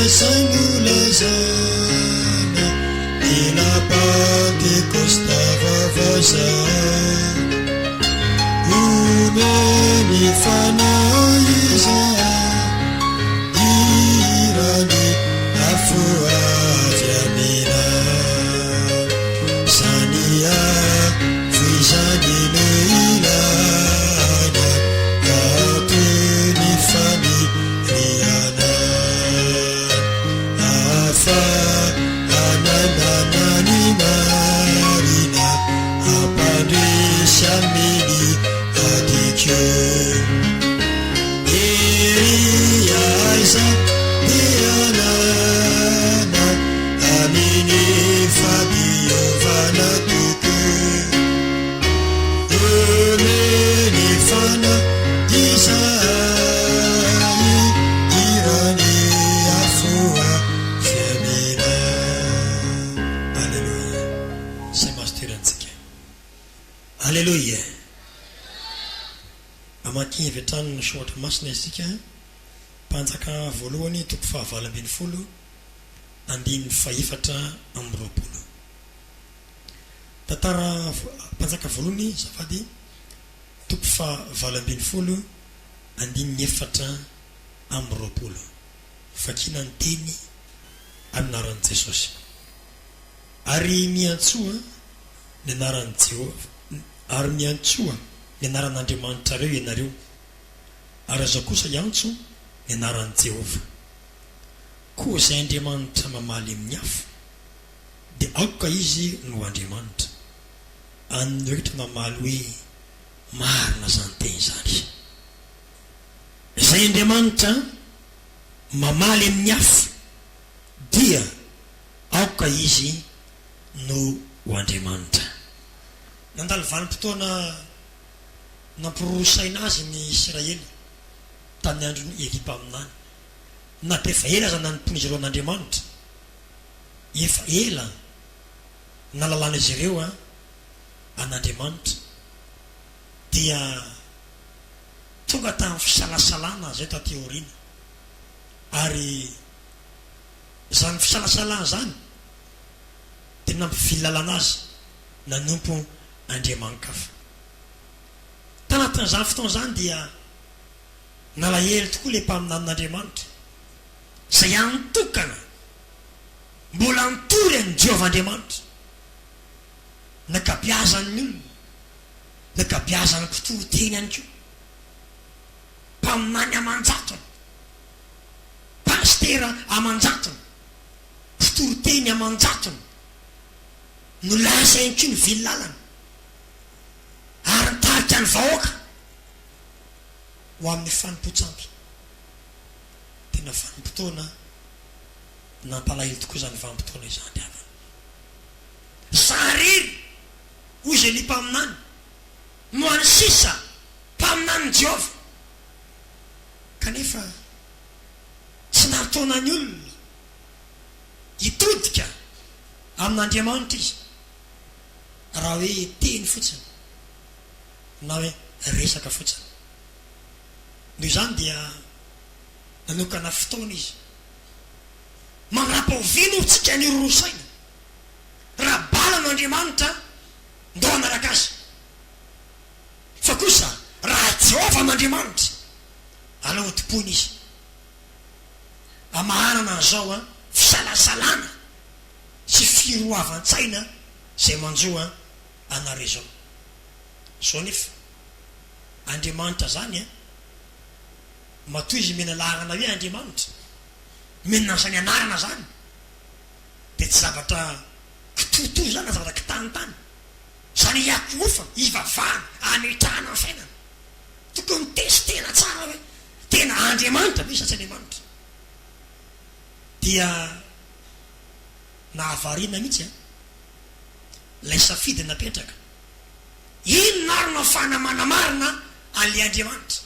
sangulazana ina Pentecosta vavaza umeni fanaiza irani afuaziamina sania fuizani leilana katuni fani riana afa ananani marina apadishamini adikyo iriyaisa dianana amini fabio vanatuku umeni fana isai irani afua fiamina. Alleluia. Sema stirantsika. Alleluia. Amaky vetany ny soatra masina isika panjaka voalohany toko fahavalo ambin'ny folo andiny faefatra amby roapolo. Tantara panjaka voalohany safady toko fahavalo ambin'ny folo andiny efatra amby roapolo. Fakina ny teny anaran'i Jesosy ary miantsoa ny anaran'i Jehova ary miantsoa ny anaran'Andriamanitra reo ianareo ary aza kosa iantso ny anaran'i Jehova koa izay Andriamanitra mamaly amin'ny afo dia aoka izy no Andriamanitra any rehetra mamaly hoe marina zany teny zany izay Andriamanitra mamaly amin'ny afo dia aoka izy no Andriamanitra. Nandalo vanim-potoana nampirorosaina azy ny Israely tamin'ny andron'ny Elipa aminany na efa ela aza nanompon'izy ireo an'Andriamanitra efa ela nalalana izy ireo an'Andriamanitra dia tonga tamin'ny fisalasalana zay taty aoriana ary zany fisalasalana zany dia nampivilalana azy nanompo Andriamanikafa. Tanatin'izany fotoana zany dia nalahelo tokoa ilay mpaminan'Andriamanitra izay antokana mbola nitory any Jehova Andriamanitra nakabiazan'ny olona nakabiazan'ny mpitoro-teny any koa mpaminany aman-jatona pastera aman-jatona mpitoro-teny aman-jatona no lazainy koa ny villalana ary nitarika ny vahoaka ho amin'ny fanompontsampy. Tena vanim-potoana nampalahelo tokoa izany vanim-potoana izany avana sariry hoy izay ny mpaminany no any sisa mpaminany Jehova kanefa tsy nahataona ny olona hitodika amin'Andriamanitra izy raha hoe teny fotsiny na hoe resaka fotsiny. Noho izany dia nanokana fotoana izy manapa-ovina hotsika ny rorosaina raha bala n'Andriamanitra ndo anaraka azy fa kosa raha Jehova n'Andriamanitra alao tompony izy amahanana an'izao fisalasalana sy firoavan-tsaina zay manjoa anareo zao. So nefa Andriamanitra zany matoa izy mena lahana hoe Andriamanitra menasany anarana zany dia tsy zavatra kitoto zany na zavatra kitanitany zany hiakofa hivavahana ametrahana ny fiainana tokony testena tsara hoe tena Andriamanitra ve sa tsy Andriamanitra dia nahavarina mihitsy lay safidy napetraka inona ary no fanamana marina an'le Andriamanitra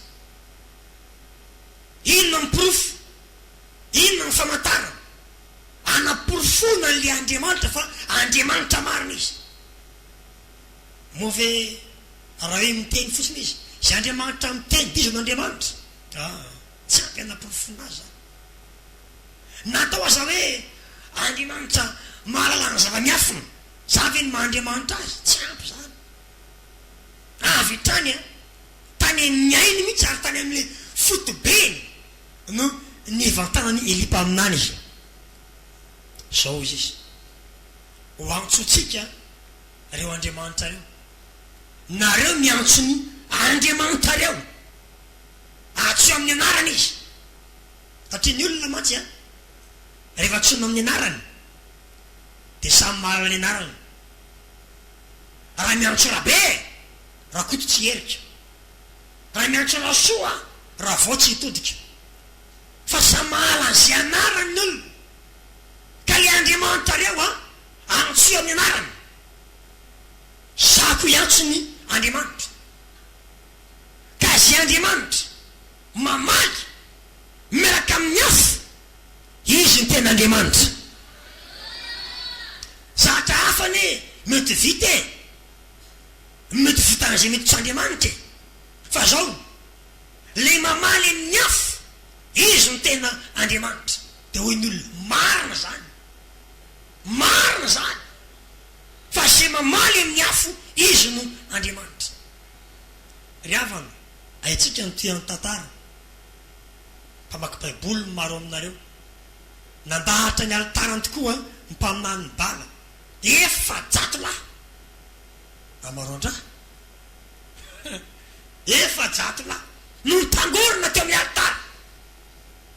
inona ny porofo inona ny famantarana anaporofona an'le Andriamanitra fa Andriamanitra marina izy moa ve raha hoe miteny fotsiny izy zay Andriamanitra miteny diso n'Andriamanitra tsy ampy anaporofona azy natao aza hoe Andriamanitra mahalalana zava-miafina zavy ny mahandriamanitra azy tsy ampy zany avy tany a tany amin'ny ainy mihitsy ary tany amin'le fotobeny no ny vantanany elipa aminany izy zao izy izy ho antsotsika reo andriamanitra reo nareo miantsony andriamanitra reo atso amin'ny anarany izy satria ny olona mantsy a rehefa tsona amin'ny anarany de samy mahalala ny anarany raha miantso rabe raha koto tsy herika raha miantso raha soa raha vao tsy hitodika fa samy mahala an'izay anarany ny olona ka le andriamanitra reo a antso amin'ny anarany zako iantsony andriamanitra ka zay andriamanitra mamaly miaraka amin'ny afo izy ny tena andriamanitra zatra hafany mety vita mety vitan'izay mety tsy andriamanitra fa zao le mamaly amin'ny afo izy ny tena andriamanitra de hoy ny olona marina zany fa zay mamaly amin'ny afo izy no andriamanitra ry havana aitsika nytoy any tantara mpamaky baiboly maro aminareo nandahatra ny alitarany tokoa ny mpaminany ny bala efa jato lahy amaroandra efa jato lahy no tangorona teo amin'ny alitara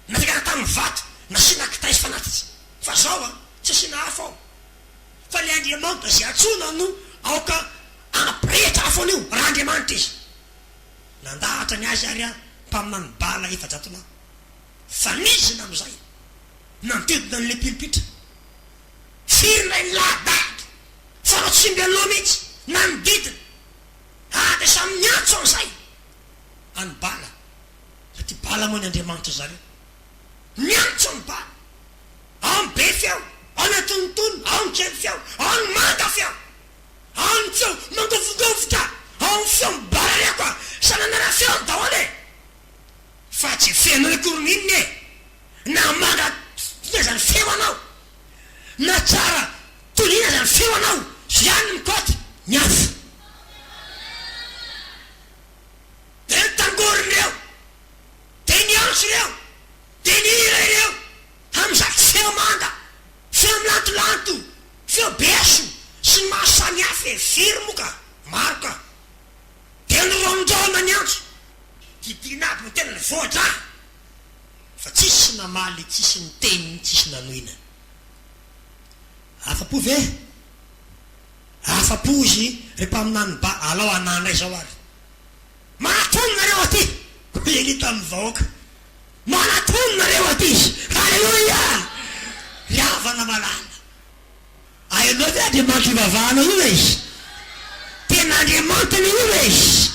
natekana tamin'ny vato nasina kitaizy fanatitsy fa zao a tsy asina hafa ao fa le andriamanitra zay atsona no aoka ampirehetra afony io raha andriamanitra izy nandahatra ny azy ary a mpaminany bala efa jato lahy fa nizina am'izay nantedina n'le pilipitra firina ny lahadahatra fa raha tsy mby aloha mihitsy na nydidina de samy miantso an'izay any bala satria bala moa ny andriamanitra zareo miantso any bala ao ny be feo ao ny antonotony ao ny kely feo ao ny manga feo ao ny feo mangofongofotra ao ny feo mibala reko a sananana feo ny daholy fa tsy fenao ekoroniny na manga ina zany feo anao na tsara tolina zany feo anao zany mikoty miafo de ny tangoriny reo de ny antso reo de ny ira ireo am'zany feo manga feo milantolanto feo beso sy ny mahasamy hafa firy moka maro ka de nyronjona ny antso tidina aby no tena ny voadra fa tsisy namaly tsisy ny teniny tsisy nanoina afa-po ve afa-po izy rehempaminany ba alao anandray zao ary manatononareo aty elita amin'ny vahoaka manatononareo aty izy alleloia riavana malala aenao ve andriamanitra ivavahana io ve izy tena andriamanitra ny io ve izy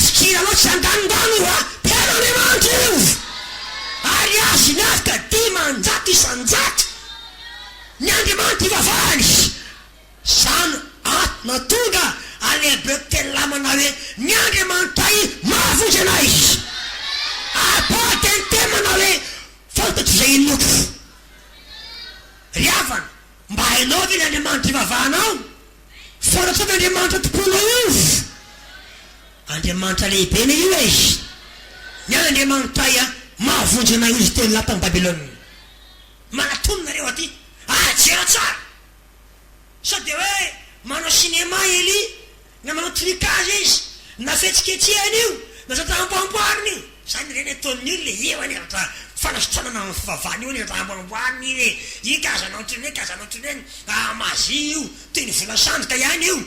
sikira anao tsy andanondano io a tena andriamanitra io ary azy ny azy ka dimanjato isanjato ny andriamanitra ivavahana izy zany na tonga alehibe tena lamana hoe ny andriamanitra i mahavonjy anay izy apatentemana hoe fantatry zay inoko ry havana mba hainao ve ny andriamanitra ivavahanao fantatry ny andriamanitra tompona io andriamanitra lehibe na io izy ny andriamanitra ia mahavonjy anay izy teny laha tamy Babilône manatononareo aty ajera tsara sady hoe manao cinéma ely na manao tricage izy na fetsiketsehany io na zatamboamboariny zany reny ataon'ny io le evany ata fanasitranana amin'ny fivavahany io ny zatamboamboariny hoe ikazanao otriny hoe kazanao otriny eny amazy io toy ny vola sandrika ihany io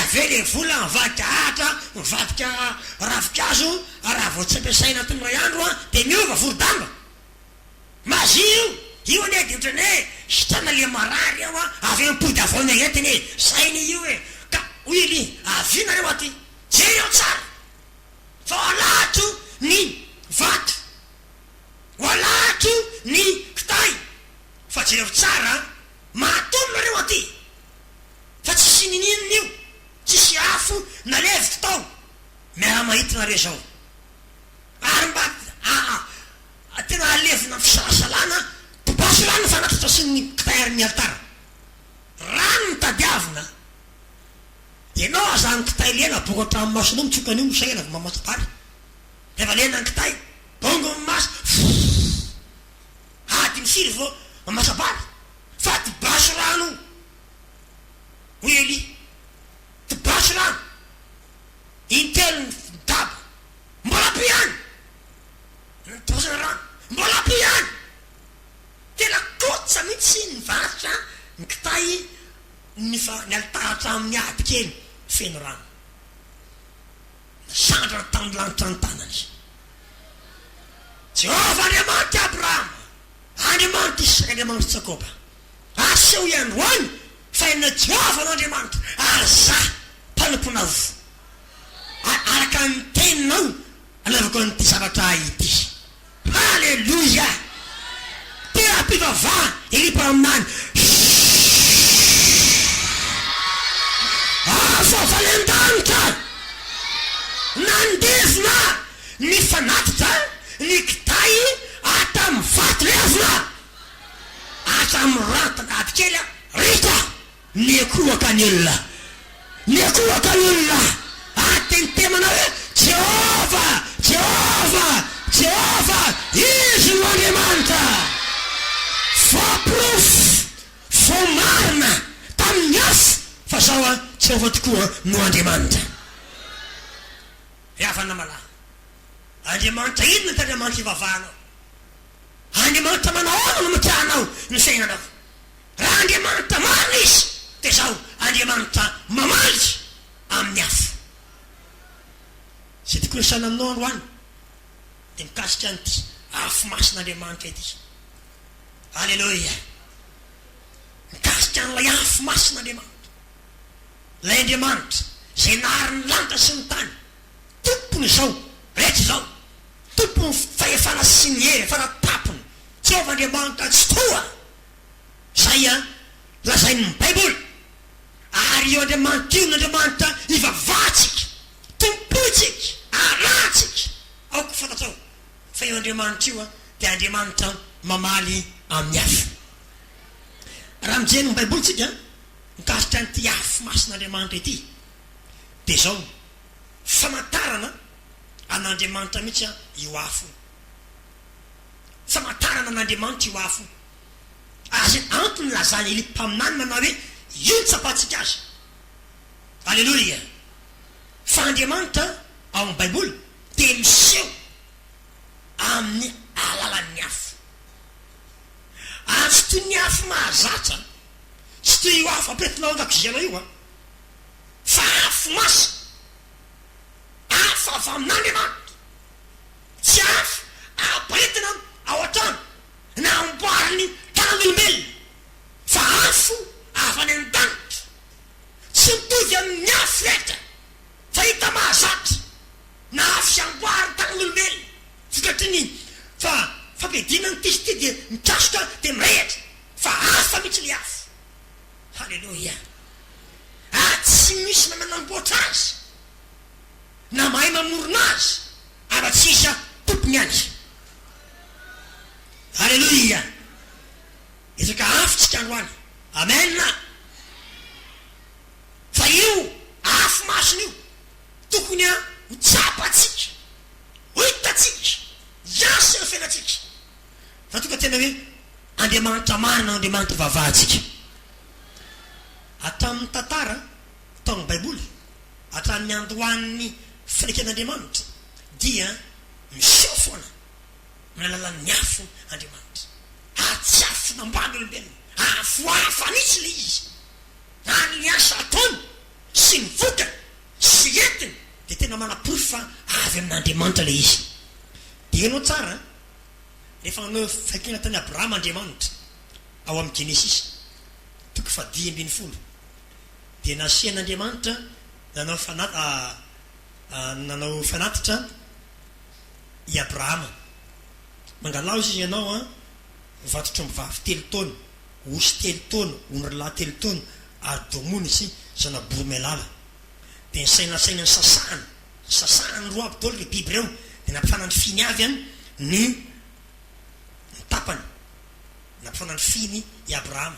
ave le vola mivadika ahatra mivadika ravikazo raha vao tsy ampiasaina tony ray andro a de miova vorodamba mazy io ane de otrany hoe sitrana le marary ao a avy mipody avaona entiny e sainy io e ka oily avinareo aty jereo tsara fa alato ny vato alato ny kitay fa jereo tsara mahatononareo aty fa tsy sininina io tsisy afo naleviko tao miara-mahitinareo zao ary mba tena alevina fisalasalana ary ny altara rano tadiavina ianao aza ny kitay lena boka hatramin'ny masonao mitsokany io misaina vao mamasapary rehefa lena ny kitay bongo mamasa ady misiry vao mamasapary fa ty basy rano hoy eli ty basy rano intelo ny daba mbola piany nytosana rano mbola piany tena kotsa mihitsy ny varatra ny kitay ny altara hatramin'ny ady kely feno rano nasandra ny tany lanitra ny tanany izy Jehova Andriamanitra Abrahama Andriamanitra Isaka Andriamanitra Jakoba aseho iandroany fa ina Jehova n'Andriamanitra ary za mpanompoana vo araka ny teninao anaovako nyty zavatra ity halleloia teram-pivavaha ilipa aminany afavalin-danitra nandevina ny fanatitra ny kitay atamy vaty levina atamy ratana ady kely rita ny akoaka ny olona ny akoaka ny olona atentemana hoe Jehova Jehova Jehova izy no Andriamanitra faprofo fomarina tamin'ny afo fa zao a Jehova tokoa no Andriamanitra riavana malala Andriamanitra inona ty Andriamanitra ivavahanao Andriamanitra manaona no mitianao ny fiainanao raha Andriamanitra marina izy de zao Andriamanitra mamaly amin'ny afo zay tokony sana aminao androany de mikasika an'ity afo masin'Andriamanitra ity halleloia mikasika an'ilay afo masin'Andriamanitra lay Andriamanitra zay nahary ny lanitra sy ny tany tompony zao rehetra zao tompony fahefana sy ny hery fanatapony Jehova Andriamanitra tsy toa zay a lazainy ny Baiboly ary io Andriamanitra io n'Andriamanitra ivavahatsika tompotsika aratsika aoko fantatrao fa io Andriamanitra io a de Andriamanitra mamaly amin'ny afo raha mijeny ny Baiboly tsika mikasitra an'ity afo masin'Andriamanitra ity de zao famantarana an'Andriamanitra mihitsy a io afo famantarana an'Andriamanitra io afo azy antony lazany elipaminany manao hoe io ny tsapatsika azy halleloia fa Andriamanitra ao amin'ny Baiboly de miseho amin'ny alalan'ny afo tsy toy ny afo mahazatra tsy toy io afo ampiretinao andakozianao io a fa afo masa afo avy amin'Andriamanitra tsy afo ampiretina ao an-trano na amboariny tanan'olombelona fa afo avy any an-danitra tsy mitovy amin'ny afo rehetra fa hita mahazatra na afo sy amboary tanan'olombelona fokatry fa fampidinany ty sy ty de mitrasoka de mirehatra fa afa mihitsy le afo halleloia tsy misy manamboatra azy na mahay mamorona azy ava-tsy isa tompony any halleloia ezaka afotsika androany amen fa io afo masina io tokony a hotsapatsika hohitatsika iasy eo fiainatsika fa tonga tena hoe Andriamanitra marina Andriamanitra vavahatsika atramin'ny tantara taon'ny Baiboly atramin'ny andohan'ny fireken'Andriamanitra dia miseho foana amin'ny alalan'ny afo Andriamanitra tsy afo nambany olombelona afo hafa mihitsy le izy any ny asa ataony sy ny voka sy entiny de tena manapofy fa avy amin'Andriamanitra le izy de ianao tsara rehefa nanao fakina tany Abrahama Andriamanitra ao amin'ny Genesis 10:10 de nasian'Andriamanitra nanao fanatitra i Abrahama mangalao izy ianao a vatotrom-bavy 3 taona osy 3 taona onrylahy 3 taona ary domony sy zanabory melala de nysainasaina ny sasahany roa aby dolo le biby reo de nampifana ny finy avy any ny tapany nampifana ny finy i Abrahama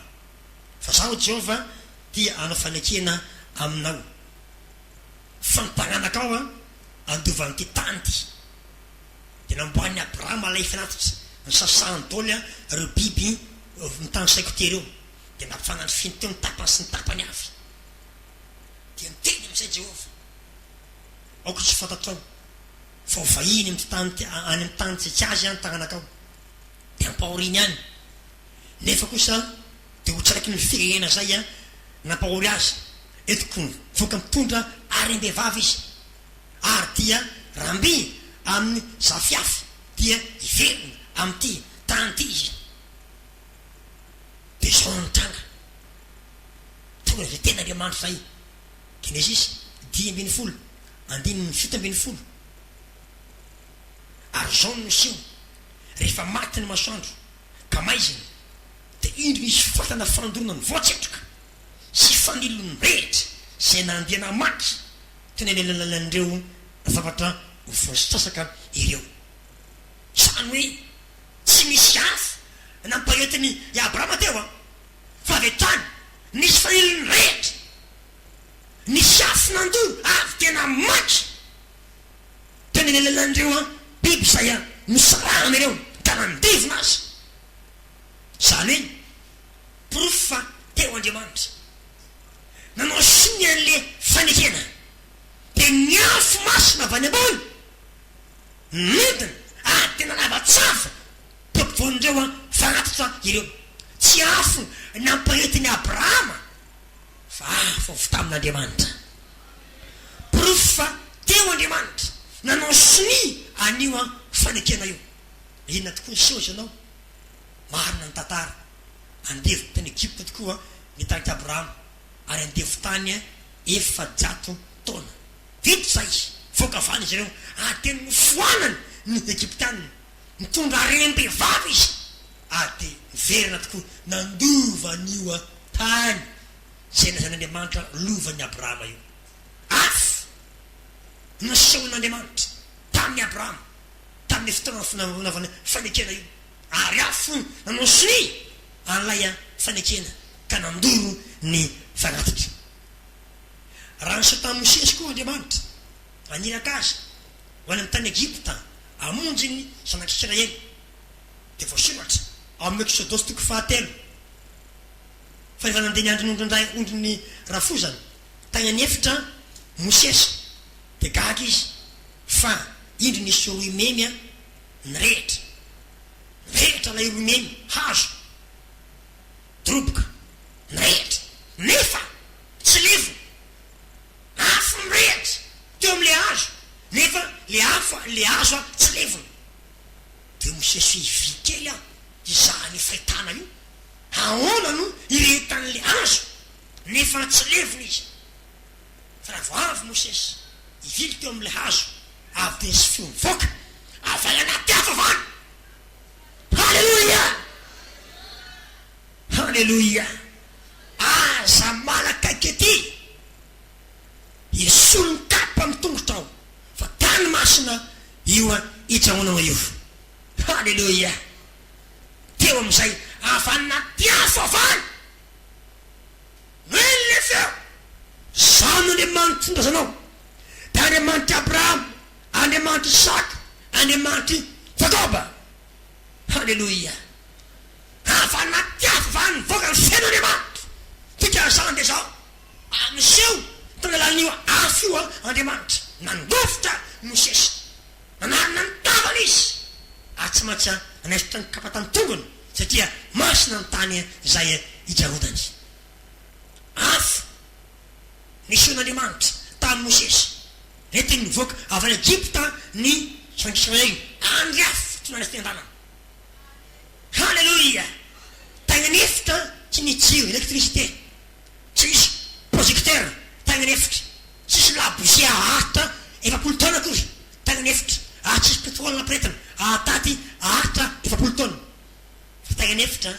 fa zaho Jehova dia anao fanekena aminao fantagnanakao andovan'ity tany ty de namboan'ny Abrahama alay finatitra ny sasany dôly reo biby mitany saiko tereo de nampifanandry finy teo ny tapany sy ny tapany avy dia miteny am'izay Jehova aoko tsy fantatrao fa vahiny amin'ny tany any amin'ny tany tsy azy any tagnanakao de ampahoriny any nefa kosa de ho tsiraiky ny firenena zay nampahory azy etiko voka mitondra arym-behivavy izy ary dia ramby amin'ny zafiafy dia iveriny amin'ity tany ty izy de zao nitranga tonga zay tena Andriamanitra zay Genesis 10:10 andininy 7:7 ary zao no miseho rehefa maty ny masoandro ka maiziny de indro misy fatana fandorona ny voatsetroka sy fanilony rehetra zay nandiana maty tena lelalalandreo zavatra voasasaka ireo zany hoe tsy misy afo nampahetiny Abrahama teo fa avetrany nisy fanilony rehetra nisy afo nandoro avy tena maty tena lelalandreo biby zay misarahana ireo ka nandivina azy zany hoe proof fa teo Andriamanitra nanao siny an'le fanekena de ny afo masina avy any ambony nidina tena navatsafa tompivonindreo fanatitra ireo tsy afo nampahetiny Abrahama fa afo avy tamin'Andriamanitra proof fa teo Andriamanitra nanao siny anio fanekena io inona tokoa ny seho zanao marina ny tantara andevo tany Egypte tokoa nitariky Abrahama ary andevo tany 400 taona vita zay voakavany izy ireo tena nifoanany ny Egyptianina mitondra arem-behivavy izy de miverina tokoa nandova an'io tany zay nazan'Andriamanitra lovan'ny Abrahama io afo nasehon'Andriamanitra tamin'ny Abrahama tamin'ny fotoana fanaovana fanekena io ary afo nanao siny an'lay fanekena ka nandoro ny fanatitra raha ny Satan Mosesy koa Andriamanitra aniraka azy ho any amin'ny tany Egypta amonjy ny zanak'Israely de voasoratra amin'ny Exodus 3 fa rehefa nandeha ny andro ondrony rafozany tagny anefitra Mosesy de gaga izy fa indro nisy roy memy ny rehetra lay roy memy hazo droboka ny rehetra nefa tsy levo afo mirehetra teo am'le hazo nefa le hazo tsy levona de Mosesy ivy kely izany fahitana io ahoana no irehetan'le hazo nefa tsy levona izy fa raha vo avy Mosesy ivily teo am'le hazo avy de sy fio mivoaka avay anaty afavany halleluia aza malakaiky ety isolony kapa amy tongotra ao fa tany masina io itramonao io halleluia teo am'izay avanaty afavany noely le feo zany Andriamanitra ndrazanao da Andriamanitra Abrahama Andriamanitra Isaka Andriamanitra Jakoba halleluia avanaty afavany voka ny fiain'Andriamanitra tika zany de zao amiseho tangalan'io afo io Andriamanitra nandofotra Mosesy nanarina ny tavana izy tsy maintsy anaisitra ny kapa tany tongony satria masina ny tany zay ijarodany afo nisehon'Andriamanitra tamin'ny Mosesy nety nivoaka avy any Egypta ny zanak'Israely andry afo tsy nanisy ten-danana halleluia tagny anefitra tsy nijiro électricité tsisy projecteur tagny anefitra tsisy labozia ahatra 7 taona kory tagny anefitra tsisy pétrole napiretina taty ahatra 7 taona fa tagny anefitra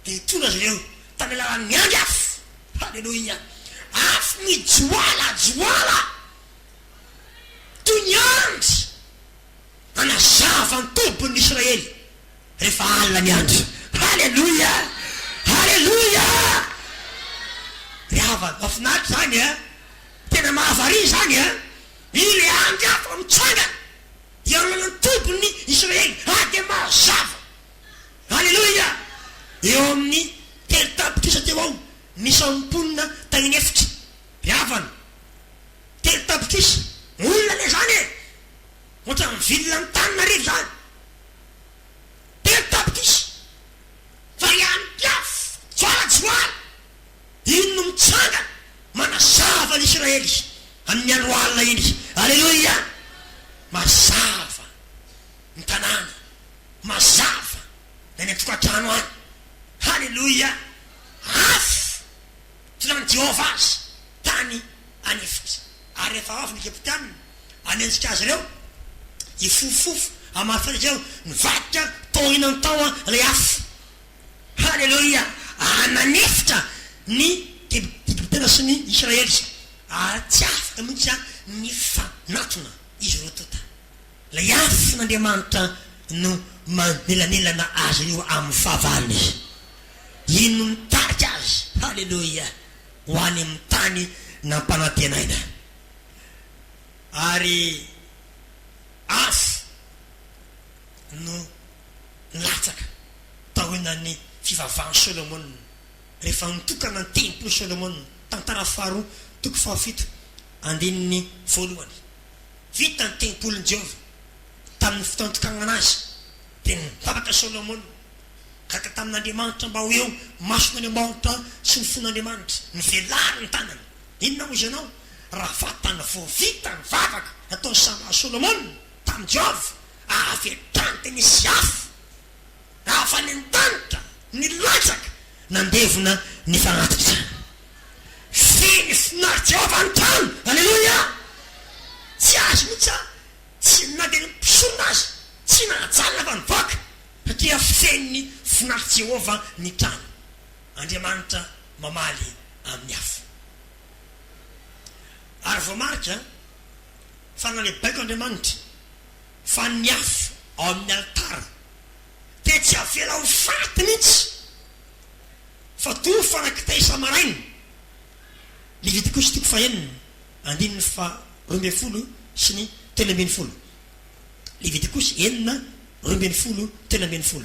de tona azy ireo tagny alalan'ny andry afo halleluia afo mijoalajoala toy ny andry anazava ny tombon'ny Israely rehefa alina ny andro halleluia halleluia mahafinaritra zany a tena mahavari zany a ile andry afa mitsanga ianana ny tompony Israely de mazava halleloia eo amin'ny telo tapitrisa teo ao misy amponina tagny efitra riavana telo tapitrisa olona le zany e ohatra mivilina ny tanina rery zany telo tapitrisa fa ihany piafo tsoalajoala ino no mitsanga manazava l'Israely amin'ny andro alina iny halleloia mazava ny tanàna mazava na ny atokatrano any halleloia afo tsy lany Jehova azy tany anefitra ary rehefa afo ny kapitany anenjika azy reo ifofofo amafana zao nivadika tao inany tao le afo halleloia ananefitra ny kapitana sy ny Israely tsy afaka mihitsy ny fanatona izy reo tota la afo n'Andriamanitra no manelanelana azy io amin'ny fahavaliny ino mitariky azy halleloia ho any amin'ny tany nampanantenaina ary afo no latsaka tahoinany fivavahany Solomon rehefa nitokana ny tempolo Solomon tantara faharoa toko fahafito andininy voalohany vita ny tempolon'i Jehova tamin'ny fotoantokana anazy dia nivavaka Solomon kaka tamin'Andriamanitra mba ho eo mason'Andriamanitra sy ny fon'Andriamanitra ny velary ny tanany inona moa izy ianao raha vatana vo vita ny vavaka ataony sama Solomon tamin'i Jehova avetrante nisy afo afany an-danitra ny latsaka nandevona ny fanatitra finy finary Jehova ny trano halleloia tsy azy mihitsy tsy nade ny mpisona azy tsy nahajalina fa nivoaka satria feniny finary Jehova ny trano Andriamanitra mamaly amin'ny afo ary voamarika fa nalebaiko Andriamanitra fa ny afo ao amin'ny altara dia tsy avela ho faty mihitsy fa to fanakitay samaraina Levitikos toko fahenina andininy fa 12 sy ny 13 Levitikos 9:13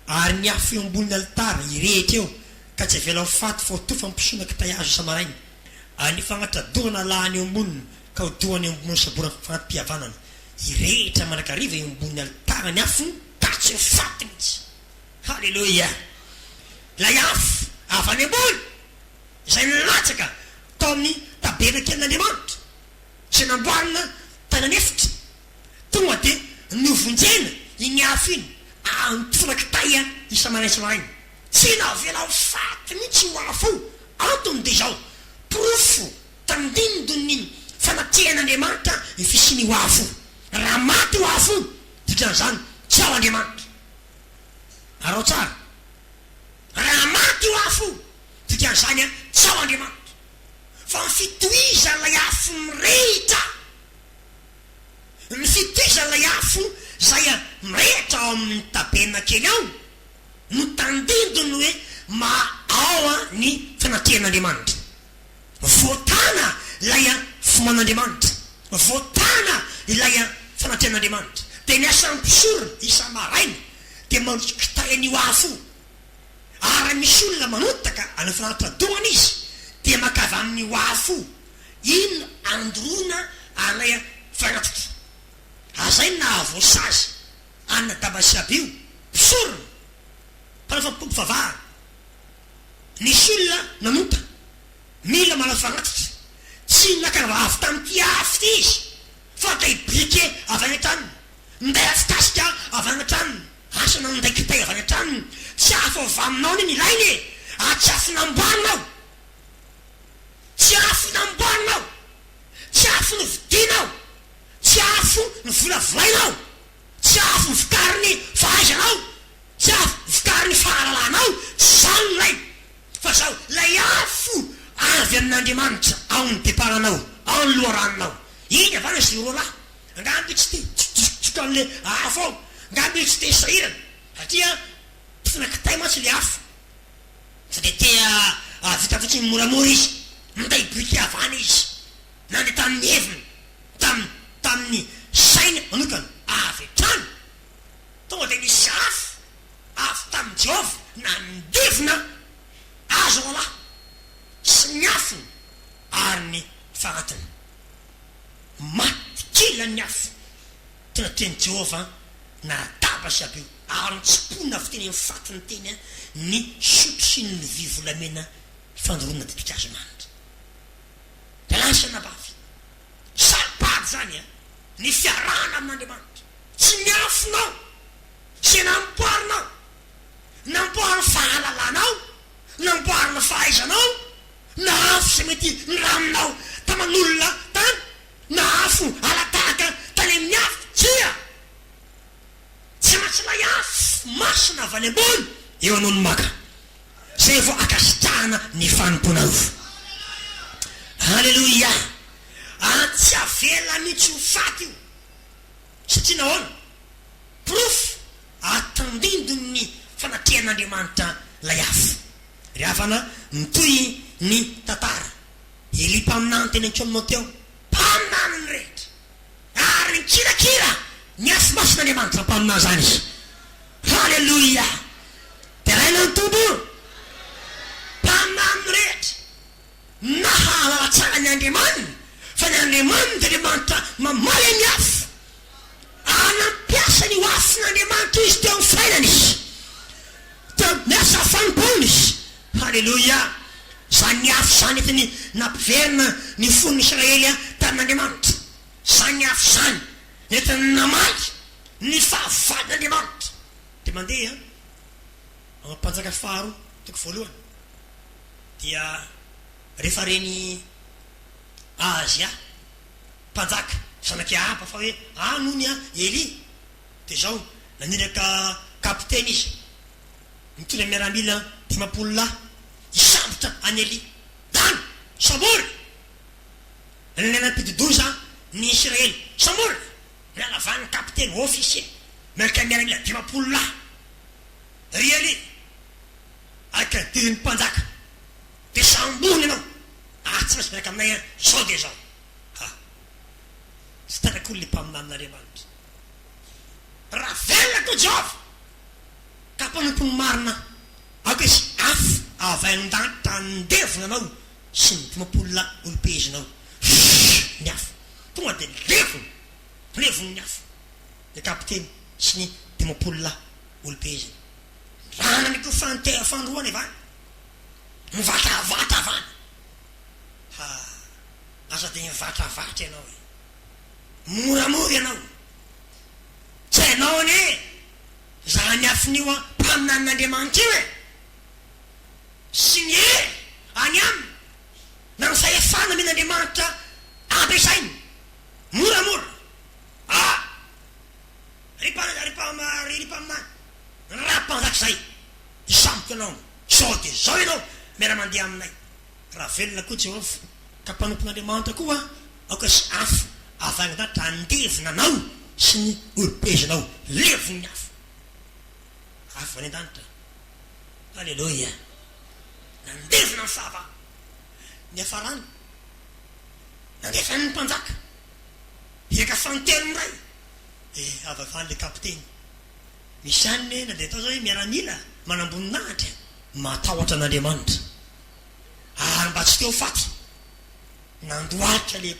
ary ny afo eo ambony altara irehetra eo ka tsy avela ho faty fa to fampisoana kitay azo samaraina ary ny fanatradoana lahany eo amboniny ka hodohany eo ambony sabora fanatym-pihavanana irehetra manakariva eo ambony altara ny afo ka tsy ho faty mihitsy halleloia la afo avany ambony izay nilatsaka tao amin'ny tabernakel'Andriamanitra sy namboarina tananefitra tonga dia novonjena iny afo iny antofona kitay isamaraina tsy navela ho faty mihitsy ho afo antony dia zao profo tandindony fanatehan'Andriamanitra ny fisiny ho afo raha maty ho afo dikan'izany tsy ao Andriamanitra arao tsara raha maty ho afo dikan'izany tsy ao Andriamanitra fa mifitoiza lay afo mirehitra mifitoiza lay afo zay mirehitra ao amin'ny tabernakel ao no tandindony hoe ao ny fanatehan'Andriamanitra voatana lay foman'Andriamanitra voatana ilay fanatehan'Andriamanitra dia ny asan'ny mpisorona isa maraina dia manolotra kitay an'io afo ary misy olona manotaka any fanatradorana izy dia makavy amin'ny afo ino androna alay fanatitra azay nahavoasazy anna Damasabio mpisorona mpanafapompo vavahana nisy olona nanota mila manafanatitra tsy nakavavy tamin'ity afo ty izy fa da ibrike avy any an-tranony nday afikasika avy any an-tranony asana nday kitay avy any an-tranony tsy afo avaminao ny ilainy tsy afo namboarinao tsy afo namboarinao tsy afo novidinao tsy afo novolavolainao tsy afo novokariny fahaizanao tsy afo novokariny fahalalanao tsy zany lay fa zao lay afo avy amin'Andriamanitra ao ny deparanao ao ny loharanonao iny avana sy roa lahy ngamby tsy tsoka an'le afo ao ngamby tsy te sahirana satria mpifina kitay matsy le afo fa de tea vitafatry ny moramora izy minday briky avana izy nande tamin'ny heviny tamin'ny sainy manokana avy trano tonga de nisy avy tamin'ny Jehova nandevina azo alahy sy ny afony ary ny fagnatiny matikila ny afo tena teny Jehova nataba sy aby io ary nitsipona avy teny mifatiny teny ny sotro sy ny lovia volamena fandorona didika azo manitra de lasa nabavy salipady zany ny fiarahana amin'Andriamanitra tsy miafonao sy namboarinao namboarina fahalalanao namboarina fahaizanao na afo sy mety nraminao taman'olona tany na afo alatahaka tany amin'ny afo tsy matsilay afo masina avany ambony eo anao ny maka zay vao akasitrahana ny fanomponao halleloia tsy avela mihitsy ho faty io satria nahoana prof atandindony fanatrehan'Andriamanitra lay afo ry havana mitoy ny tantara Eli mpaminany teny antsy aminao teo mpaminany ny rehetra ary nikirakira ny afo masin'Andriamanitra mpaminany zany izy halleloia de raina ny tombo mpaminany ny rehetra nahalalatsara ny Andriamanina fa ny Andriamanina de Andriamanitra mamaly ny afo anampiasa ny afon'Andriamanitra izy teo amin'ny fiainana izy teo miasa fanompona izy halleloia zany afo zany etiny nampiverina ny fon'ny Israely tamin'Andriamanitra zany afo zany netiny namaly ny fahavalon'Andriamanitra de mandeha ampanjaka faharo toko voalohany dia rehefa reny Azia mpanjaka zanaky aba fa hoe nony Eli de zao naniraka kapiteny izy mitondra miaramila 50 lahy isambotra any Eli dany samory nananampidi 12 ny Israely samory mialavany kapiteny officier miaraka miaramila 50 lahy ry Eli aka diriny mpanjaka de sambony anao tsy maintsy miaraka aminay sao de zao sy taraky olo le mpaminan'Andriamanitra raha velako Jehova ka mpanompony marina ako izy afo avain-danitra ndevona anao sy ny 50 lahy olo-pezinao ny afo tonga de levony ny afo de kapiteny sy ny 50 lahy olo-peziny rana ny ko fandroany avany mivatravatra avany asa de mivatravatra ianao moramora ianao tsy hainao ane zany afon'io mpaminan'Andriamanitra io sy ny any aminy na ny fahefana men'Andriamanitra ampesainy moramora ripaminany raha mpanjaka zay isamboka anao sao de zao ianao miara mandeha aminay raha velona koa Jehova ka mpanompon'Andriamanitra koa aoka sy afo avagnadanitra andevina anao sy ny olo-pezinao levony ny afo any an-danitra halleloia nandevina ny fahava ny afarany nandefany ny mpanjaka hiaka fantelo ray avavany le kapiteny misy anyne na de tao zao hoe miaramila manamboninahitra matahotra an'Andriamanitra ary mba tsy teo faty nandoahatra le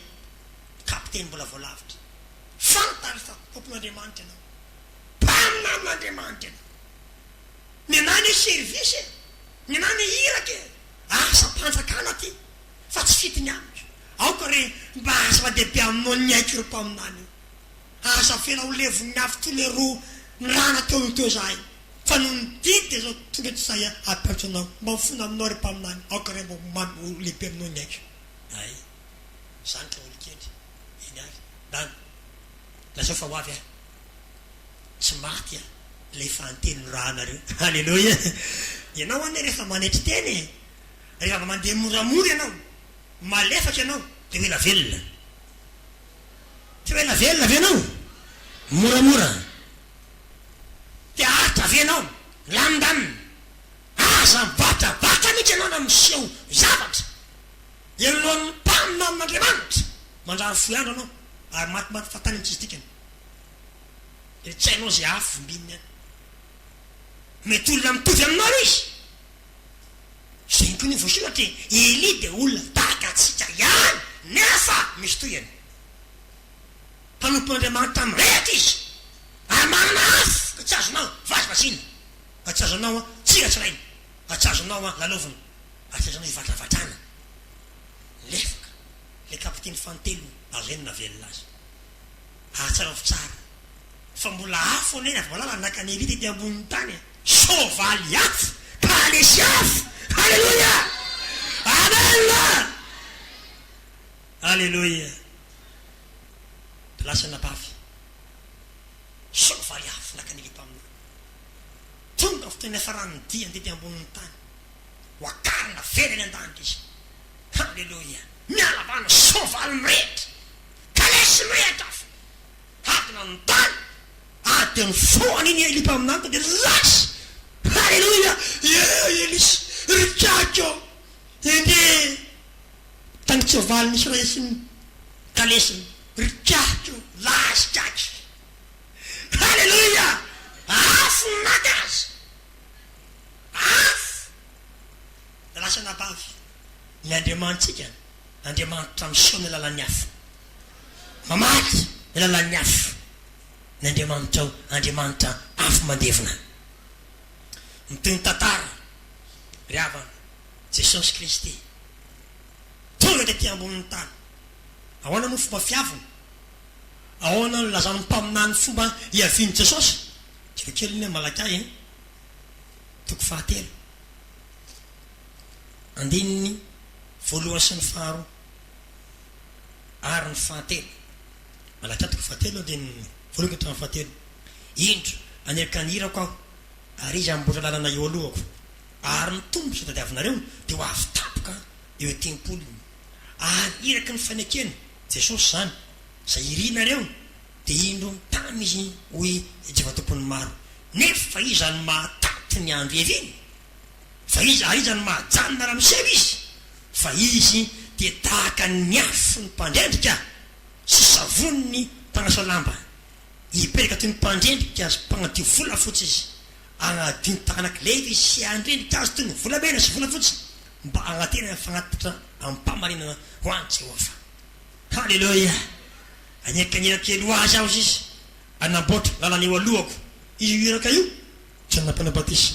kapiteny mbola voalavitra fantary fa tompon'Andriamanitra ianao mpaminan'Andriamanitra ianao ny anany service ny anany hiraka asa mpanjakana ty fa tsy fitiny amiko aoka re mba asa fa dehibe aminao ny aiko iro mpaminany asa fena ho levony afo ty le roa ny rana teo zay fa no nididy de zao tonga tsy zay apiatso anao mba mifona aminao re mpaminany aoka re mba lehibe aminao ny aiko ay zany ka olo kely eny ary dany lasa fa ho avy tsy maty le fanteny rahanareo halleloia ianao ane rehefa manetry teny rehefa mandeha moramora ianao malefatra ianao de hoela velona ty hoela velona avy anao moramora de aritra avy anao lamindamina aza mivatravatra mihitsy ianao na miseho zavatra elohan'ny mpamina amin'andriamanitra mandrary foandro anao ary matimaty fatany tsisy dikany tsy hainao zay afo vombininy any mety olona mitovy aminao izy zay koa ny voasoratra Eli de olona tahaka atsika ihany nefa misy toyany mpanompon'andriamanitra mirehatra izy ary manana afo ka tsy azonao vazivazina ka tsy azonao tsiratsiraina ka tsy azonao lalovina ka tsy azonao ivatravatrana lefaka le kapiteny fanontelo azenona velona azy atsara fi tsara fa mbola afo anena fa malala naka ny Eli tety ambonin'ny tany sovaly afo ka lesy afo. Alleluia, amen, alleluia. Lasa napavy sovaly afo naka ny lipa amina tonga fotoana farany dia tety ambonin'ny tany hoakarina velany an-danitra izy. Alleluia, mialavana sovaly mirehitra ka lesy mirehitra afo adina ny tany ady ny foany iny lipa aminanto dia lasa. Alleluia, elisy rikako ende tany tsy ovaly nisy raisiny kalesiny rikako lasikako. Alleluia, afo nakazy afo da lasa napavy ny andriamanitsika andriamanitra miseo ny lalan'ny afo mamaky ny lalan'ny afo ny andriamanitra ao andriamanitra afo mandevina miteny tantara ry havana Jesosy Kristy tonga tety ambonin'ny tany ahoana no fomba fiavina ahoana no lazany mpaminany fomba hiaviany Jesosy kelikely ny malakay toko fahatelo andininy voalohany sy ny faharo ary ny fahatelo malakay toko fahatelo andininy voalohany toko fahatelo indro anerika ny hirako aho ary izy ambotra lalana eo alohako ary ny tombo sy tadiavinareo dia ho avy tapoka eo tempolony ary iraky ny fanekena Jesosy zany zay irinareo dia indro tamy izy hoy jeva tompony maro nefa izany mahataty ny andro eviny fa izany mahajanona raha miseva izy fa izy dia tahaka ny afo ny mpandrendrika sy savoniny mpanasa lamba hiperaka toy ny mpandrendrika sy mpagnadio vola fotsy izy agnadiny takanaky levy izy sy andrendrika azy toy ny volamena sy vola fotsy mba agnatena fagnatitra amin'ny mpamarinana ho any Jehovah. Halleluia, anekanyerakely azy aho izy anamboatra lalana eo alohako izy iraka io tsy nampanambatisa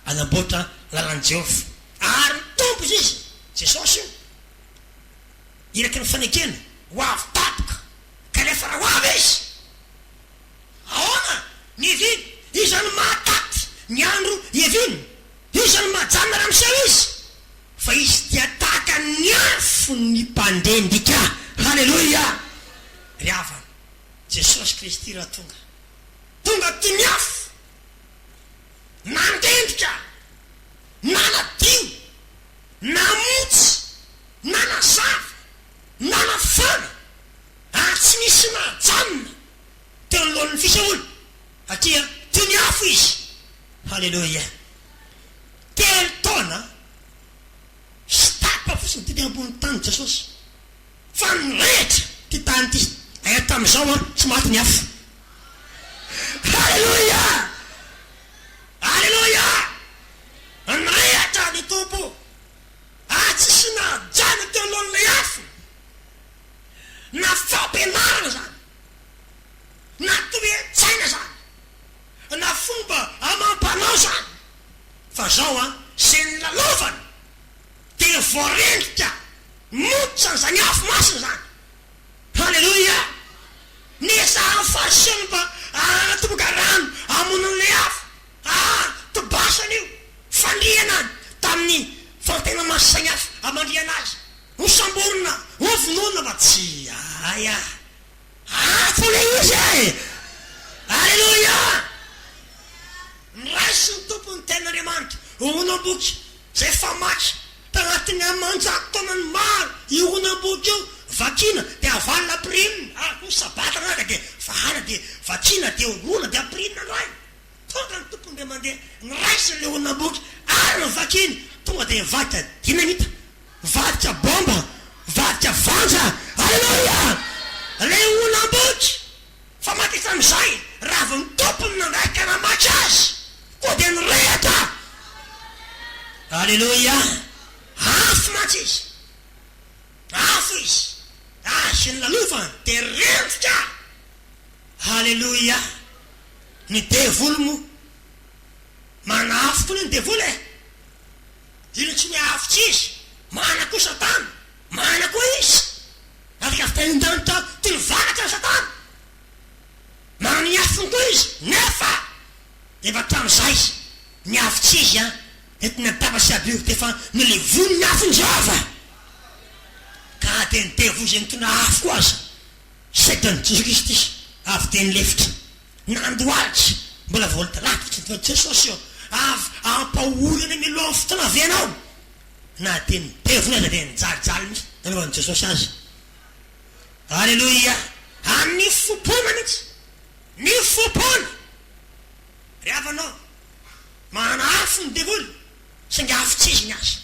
anamboatra lalany Jehovah ary tompo izy Jesosy io iraky ny fanekena ho avy tapoka ka nefa raha ho avy izy ahoana ny viny izany mahataty ny andro eviny izany mahajanona raha miseo izy fa izy dia tahaka ny afo ny mpandendrika. Halleluia, ry havana Jesosy Kristy raha tonga ty ny afo nandendrika nanadio namotsy nanazava nanafana ary tsy misy mahajanona teo anoloan'ny fisaolo atia ty ny afo izy. Halleluia, telo taona sy tapa fosiny ty ambony tany Jesosy fa nyrehetra ty tany ty aya tam'izao tsy maty ny afo. Halleluia, halleluia, nyrehatra ny tompo tsisy najana teo alohan'ilay afo na fampianarana zany na toe-tsaina zany na fomba amam-panao zany fa zao sy ny lalovany dia voarendrika motsany zany afo masina zany. Halleluia, nesahany fariseny mba tomboka rano amonan'ilay afo tobasany io fandriana any tamin'ny fantena masiny afo amandriana azy ho samborona ho vonona fa tsy aya afo le izy. Halleluia, niraisy ny tompony ten'Andriamanitra honam-boky zay famaky tanatiny amanjako taonany maro io honam-boky io vakina dia avalina pirinina ho sabata naka dia vahana dia vakina dia orona dia pirinina ray tonga ny tompony dia mandeha niraisy le honam-boky ary ny vakiny tonga dia vaka dinamita vadika bomba, vadika vanja. Alleloia. Lay olona-boky fa matety am'izay raha vo ny tompony nandraika namaky azy koa dia nyrehatra. Alleloia. Afo matsy izy, afo izy, sy ny lalova de renfotra. Alleloia. Ny devoly mo mana afo koa ny devoly ino tsy miafo tsy izy, mana koa Satana, mana koa izy. Afaka fitahin-danitra ty mivakatra ny Satana, mana ny afony koa izy, nefa efa tram'izay ny afo tsy izy entiny adabasy aby io defa nilevony ny afony Jehova. Ka de ny devoly zay mitondra afo koa aza Satan Jesu Kristy avy de ny lefitra nandoalitra mbola voalitalatitra Jesosy io avy ampaholana milohan'ny fotoana avianao na de ny devoly aza de nijalijaly mihitsy nanaovan'i Jesosy azy. Alleloia. Amin'ny fopona mihitsy, ny fopona re avanao mana afo ny devoly saingy afo tsy izy ny azy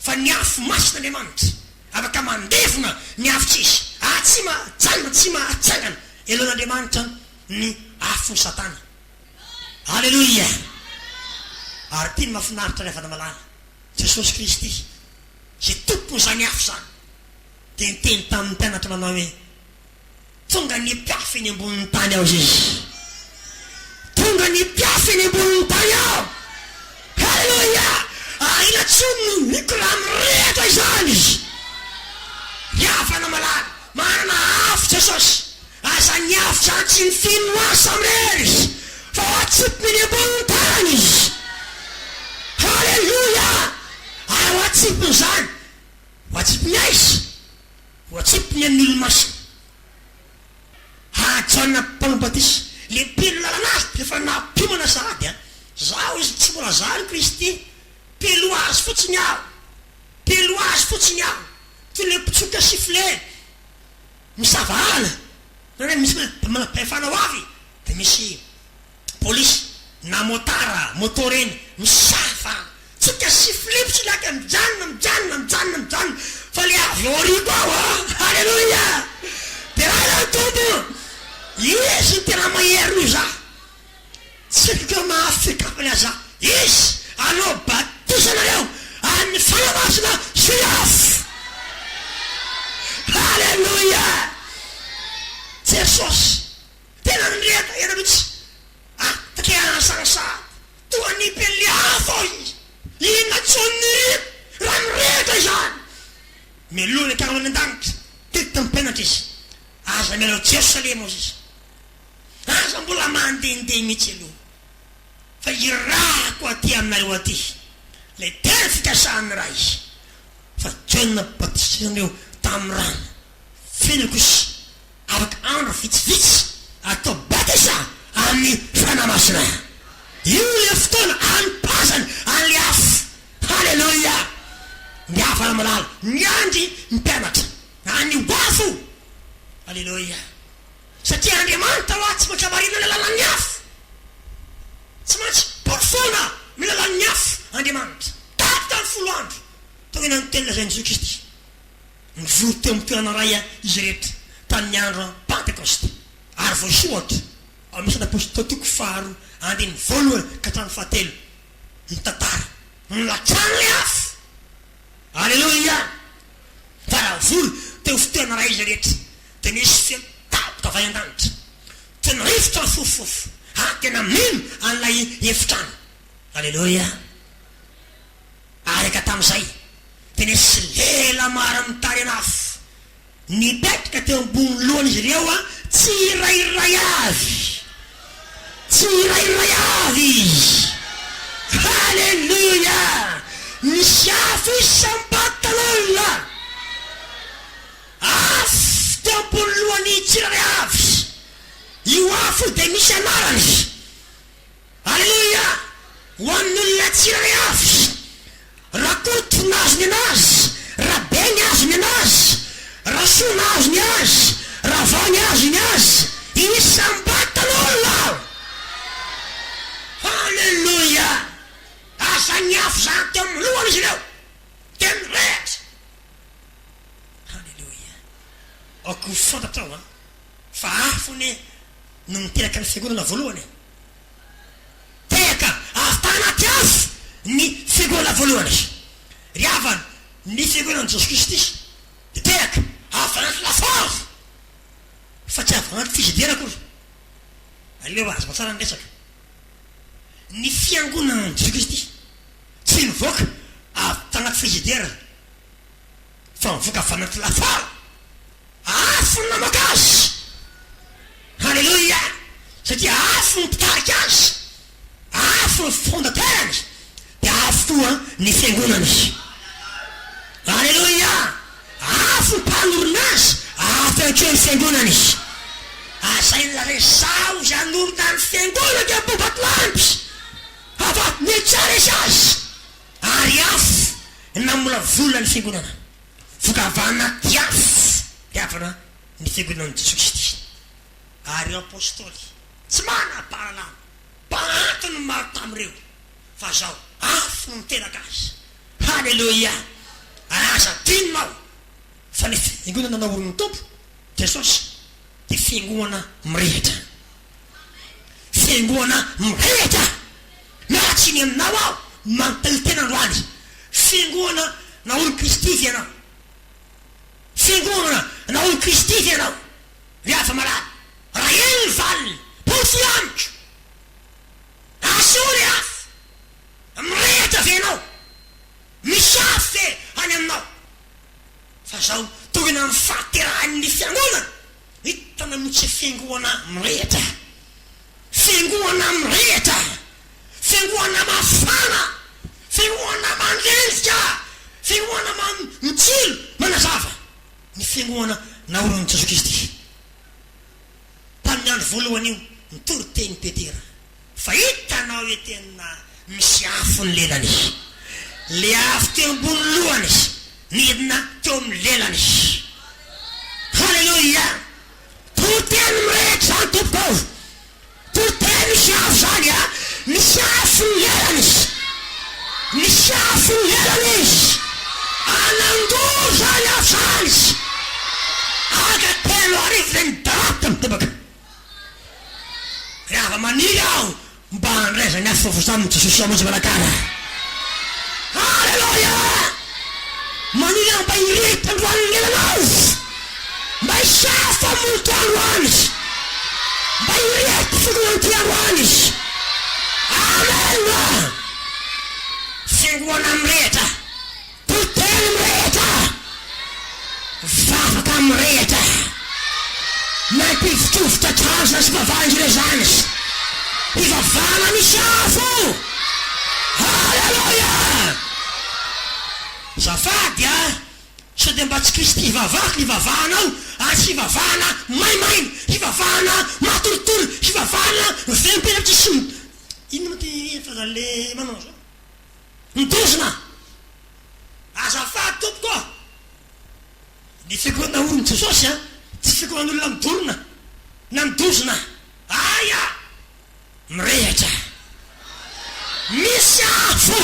fa ny afo masina Andriamanitra afaka mandevona ny afo tsy izy. Tsy majanona, tsy mahatsangana elohan'Andriamanitra ny afo ny Satana. Alleloia. Ary ty ny mahafinaritra rehefa namalala Jesosy Kristy zay tompony zany afo zany de niteny tamin'ny mpianatra manao hoe tonga ny mpiafy eny ambonin'ny tany ao izy, tonga ny mpiafy eny ambonin'ny tany ao. Alleloia. Ilatsony mikoramy rehatra izany izy. Iafana malala manana afo Jesosy, aza ny afo zany tsy ny finoasa amrery izy fa hoatsipony eny ambonin'ny tany izy. Alleloia. Ary hoatsipony zany, hoatsipony aizy, hoatsipony amin'ny olo-masina. Joana Mpagnambadisa le pelo lalana azy rehefa nampimana sady zao izy tsy mbola zany Kristy, pelo azy fotsiny aho, pelo azy fotsiny aho ty le pitsoka sifflet misavahala nare misy manampaefanao avy de misy polisy na motara motor eny misafa tsoka sifflet tsy laka mijanona mijanona mijanona mijanona fa le avy oriko ao. Alleloia. de raha tompo izy tena mahery za tsy ka mahafekafany aza izy anao batisanareo amin'ny fanamasina sy afo. Alleloia. Jesosy tena nirehatra ena mihitsy takehana sagasara toa nipele afo izy ina tsony raha nirehatra izany melony karamany an-danitra tety tamin'ny mpianatra izy aza mialao Jerosalema ozy izy, aza mbola mandehandeha mihitsy aloha fa irahako aty aminareo aty le tena fikasahany raha izy fa Joana Batisanareo tamin'ny rano feno kosa afaka andro vitsivitsy atao batisa amin'ny fanamasina. Io le fotoana anipasany an'le afo. Alleloia. Ny afo ana malala ny andry mpianatra any hoafo. Alleloia. Satria Andriamanitra hoa tsy maintsy amarina lalan'ny afo, tsy maintsy porfona milalan'ny afo Andriamanitra tato tamin'ny 10 andro tonga eny anotenina zay Jesu Kristy nivory teo amin'ny toerana ray izy rehetra tamin'ny andro Pentecoste. Ary voasoatra ao misy apôstôly toko 2:1 ka hatramin'ny 7 ny tantara nilatrany le afo. Alleloia. Fa raha vory teo fotoana ray izy rehetra de nisy fiatapoka avy an-danitra ty nirifotra fofofo tena mino an'ilay efitrano. Alleloia. Araka tamin'izay de nisy lela maro mitary an'afo nipetraka teo ambony lohany izy ireo tsy irairay avy, tsy irairay avy izy. Alleluia. Nisy afo izy sambatan'olona, afo teo ambony lohany tsirairay avy. Io afo de misy anarany. Alleluia. Ho amin'olona tsirairay avy, raha koto nazony anazy, raha beny azony anazy, raha sona azony azy, raha vany azony azy, isambatan'olona. Alleluia. Asa ny afo zany teo amin'ny lohany izy ireo, teny rehetra ho fantatrao a fa afony no miteraka ny fiangonana voalohany tehaka aftanaty afo ny fiangonana voalohany ry havana ny fiangonana Jesosy Kristy de tehaka afanaty lafort fa tsy avanaty fizidera kory aleo azy fa tsara nresaka ny fiangonana Jesosy Kristy tsy mivoaka aftanaty frizidera fa mivoaka avanaty lafort afony namaka azy halleloia satria afo ny mpitarika azy afo ny fondaterany de afo koa ny fiangonany halleloia afo ny mpanorona azy afo ankeo ny fiangonany azay laresao zanorona ny fiangonana de bobatlampy afaty ny tsara izy azy ary afo namola vola ny fiangonana vokavana ty afo diavana ny fiangonana Jesosy Kristy ary apôstôly tsy manam-pahalala mpahantony maro tamireo fa zao afo miteraka azy halleloia aza tinonao fa ny fiangonana naorony tompo Jesosy de fiangonana mirehitra fiangonana mirehitra miaratsiny aminao aho manontalitena androany fiangonana naorony Kristy izy ianao fiangonana naorony Kristy izy ianao riafa malala raha eny ny valiny posy amiko asory afo mirehitra avy anao misy afo ve any aminao fa zao tokony amin'ny fahaterahan'ny fiangonana hitana mitsy fiangonana mirehitra fiangonana mirehitra fiangonana mafana fiangonana mandrendrika fiangonana mitsilo manazava ny fiangonana naorony Jesosy Kristy tamin'ny andro voalohany io nitory teny Petera fa hitanao hoe tena misy afo ny lelany le afo teo ambony lohany nidina teo amin'ny lelany halleloia toroteny mirehitra zany tompoko toroteny misy afo zany a misy afo ny lelany misy afo ny lelany izy anandoro zany afo zany izy aga telo arivo le nidarata mitebaka rehefa maniry aho mba andraizany afo fofozany Jesosy amonjy malakara halleloia maniry aho mba irehitra androany lelanao mba isafo amonto androany mba irehitra fiangonanty androany amen fiangonana mirehitra toroteny mirehitra vavaka mirehitra nampivitrovitra tranona sy vavandry le zany ivavana misy afo halleloia zafady a sao de mba tsy Kristy hivavaka hivavanao asy hivavana maimaina hivavana matoritory hivavana vempena tsisy ino ma ty fazale manao zao midozona azafady tompoko ny fiangonana orony Jesosy a tsy fiangonan'olona midorona na midozona aya mirehitra misy afo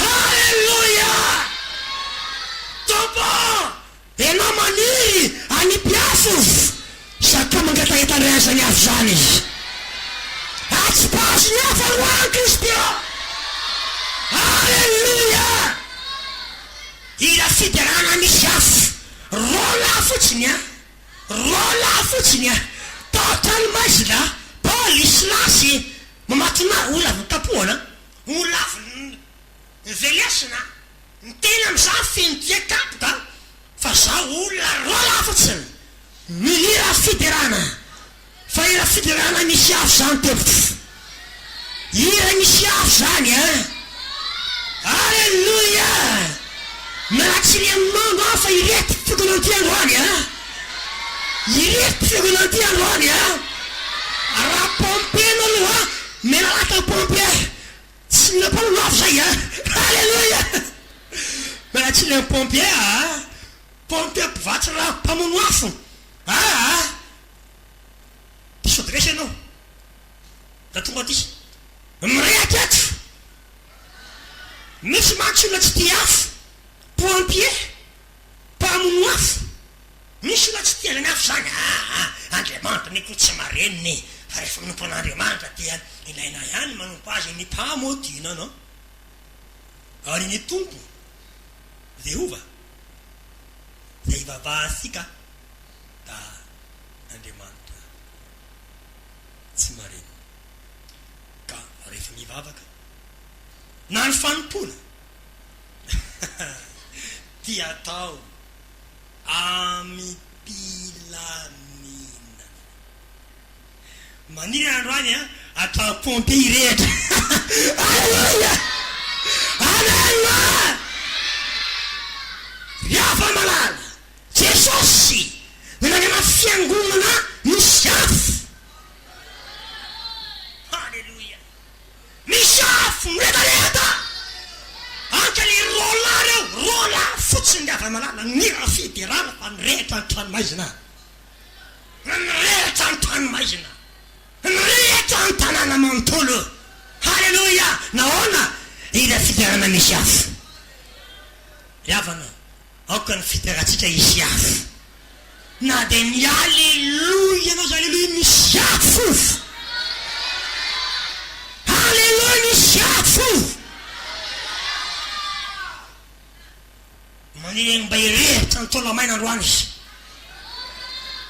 halleloia tompo enao maniry anipy-afo saka mangatahetareazany afo zany izy atsy pasy ny afo aloany Kristy halleloia ila fiderana misy afo rola fotsiny a rola fotsiny a taotrany maizina Paoly Silasy mamatona olavy tapoana olavy velesina ny tena amizany fenodiakapoka fa zao olona rola fotsiny milira fiderana fa ira fiderana misy afo zany tompo ira misy afo zany a halleloia miaratsiny amin'andro a fa irety fiangonanty androany a irety fiangonanty androany a raha pompena aloha miaralata pompe tsy minapalona afo zay a halleloia miaratsiny amin'ny pompe a pompe mpivatsy raha mpamono afo tisodresy anao da tonga ty mirehatra eto misy mantsy olona tsy ty afo pompier mpamono afo misy ny ko tsy mareniny fa rehefa manompo an'andriamanitra dia ilaina ihany manompo azy ny mpamodina anao ary ny tompo Jehova zay ivavahasika da andriamanitra tsy mareny ka rehefa mivavaka na ny fanompona dia atao amipilamina maniry androany atao pompe irehatra aleluia aleluia riafa malala Jesosy nananana fiangonana misy afo aleluia misy afo miretareta anka le rola reo rola fotsiny riafa malala nira fiderana fa nirehatra ny tranomaizina nirehatra ny tranomaizina nirehatra ny tanàna manontolo aleluia naona ira fiderana misy afo riavana aoka ny fiteratsika isy afo na de ny aleluia anao zay aleluia misy afo aleluia misy afo manireny mba irehitra ny tolamaina androany izy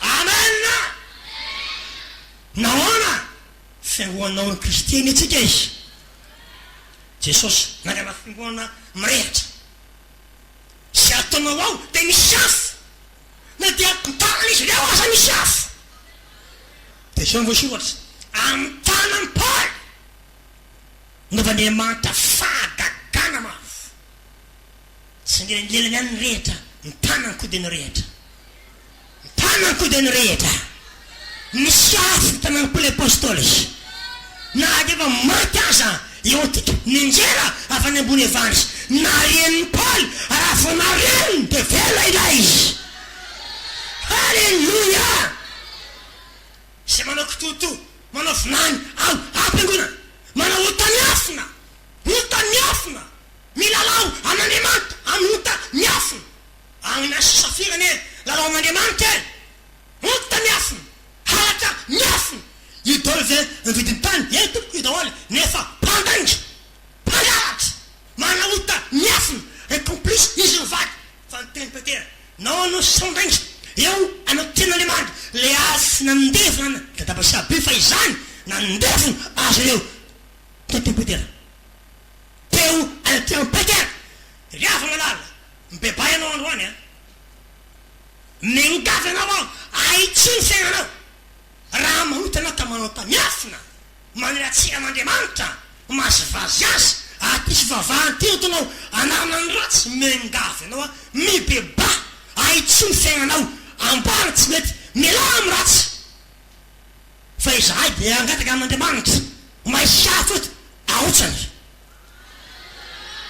amena naona fiangoanao ny kristiany atsika izy Jesosy nanana fiangoana mirehatra sy ataonao ao de misy afo na dia mitana izy leo asa misy afo de so voasoratra amin'ny tanany Paoly novan'Andriamanitra fahagagana mafy tsy ngelany ihany ny rehetra ny tanany kodiny rehetra ny tanany kodiny rehetra misy afo tanany Paoly apôstôly na efa maty aza eo tika ninjera afa ny ambony evandry na reniny Paoly raha vo nareniny de vela ilay izy aleluia sy manao kitoto manao finany ampiangonana manao ota miafina milalao an'Andriamanitra amota miafina agna sasafirany lalao an'Andriamanitra ota miafina halatra miafina idôly zay nividiny tany tompoko idaholy nefa mpandainga mpangalatra manao ota miafina recomplice izy mivaky fa niteny petera nao anao sandainga eo anao ten'Andriamanitra le azy nandevina da tabasabe fa izany nandevina azy eo teny petera teo anateany petera riavana lala mibebay anao androany mengavy anao ao aitsiny fiainanao raha manota anao tamanao tamiafina maniratsika an'Andriamanitra mazivazy azy atisy vavahanty otanao anarana ny ratsy mengavy anao mibeba aitsiny fiainanao ambara tsy mety milamy ratsy fa izahay de angataka amin'Andriamanitra maisy afo eto aotsany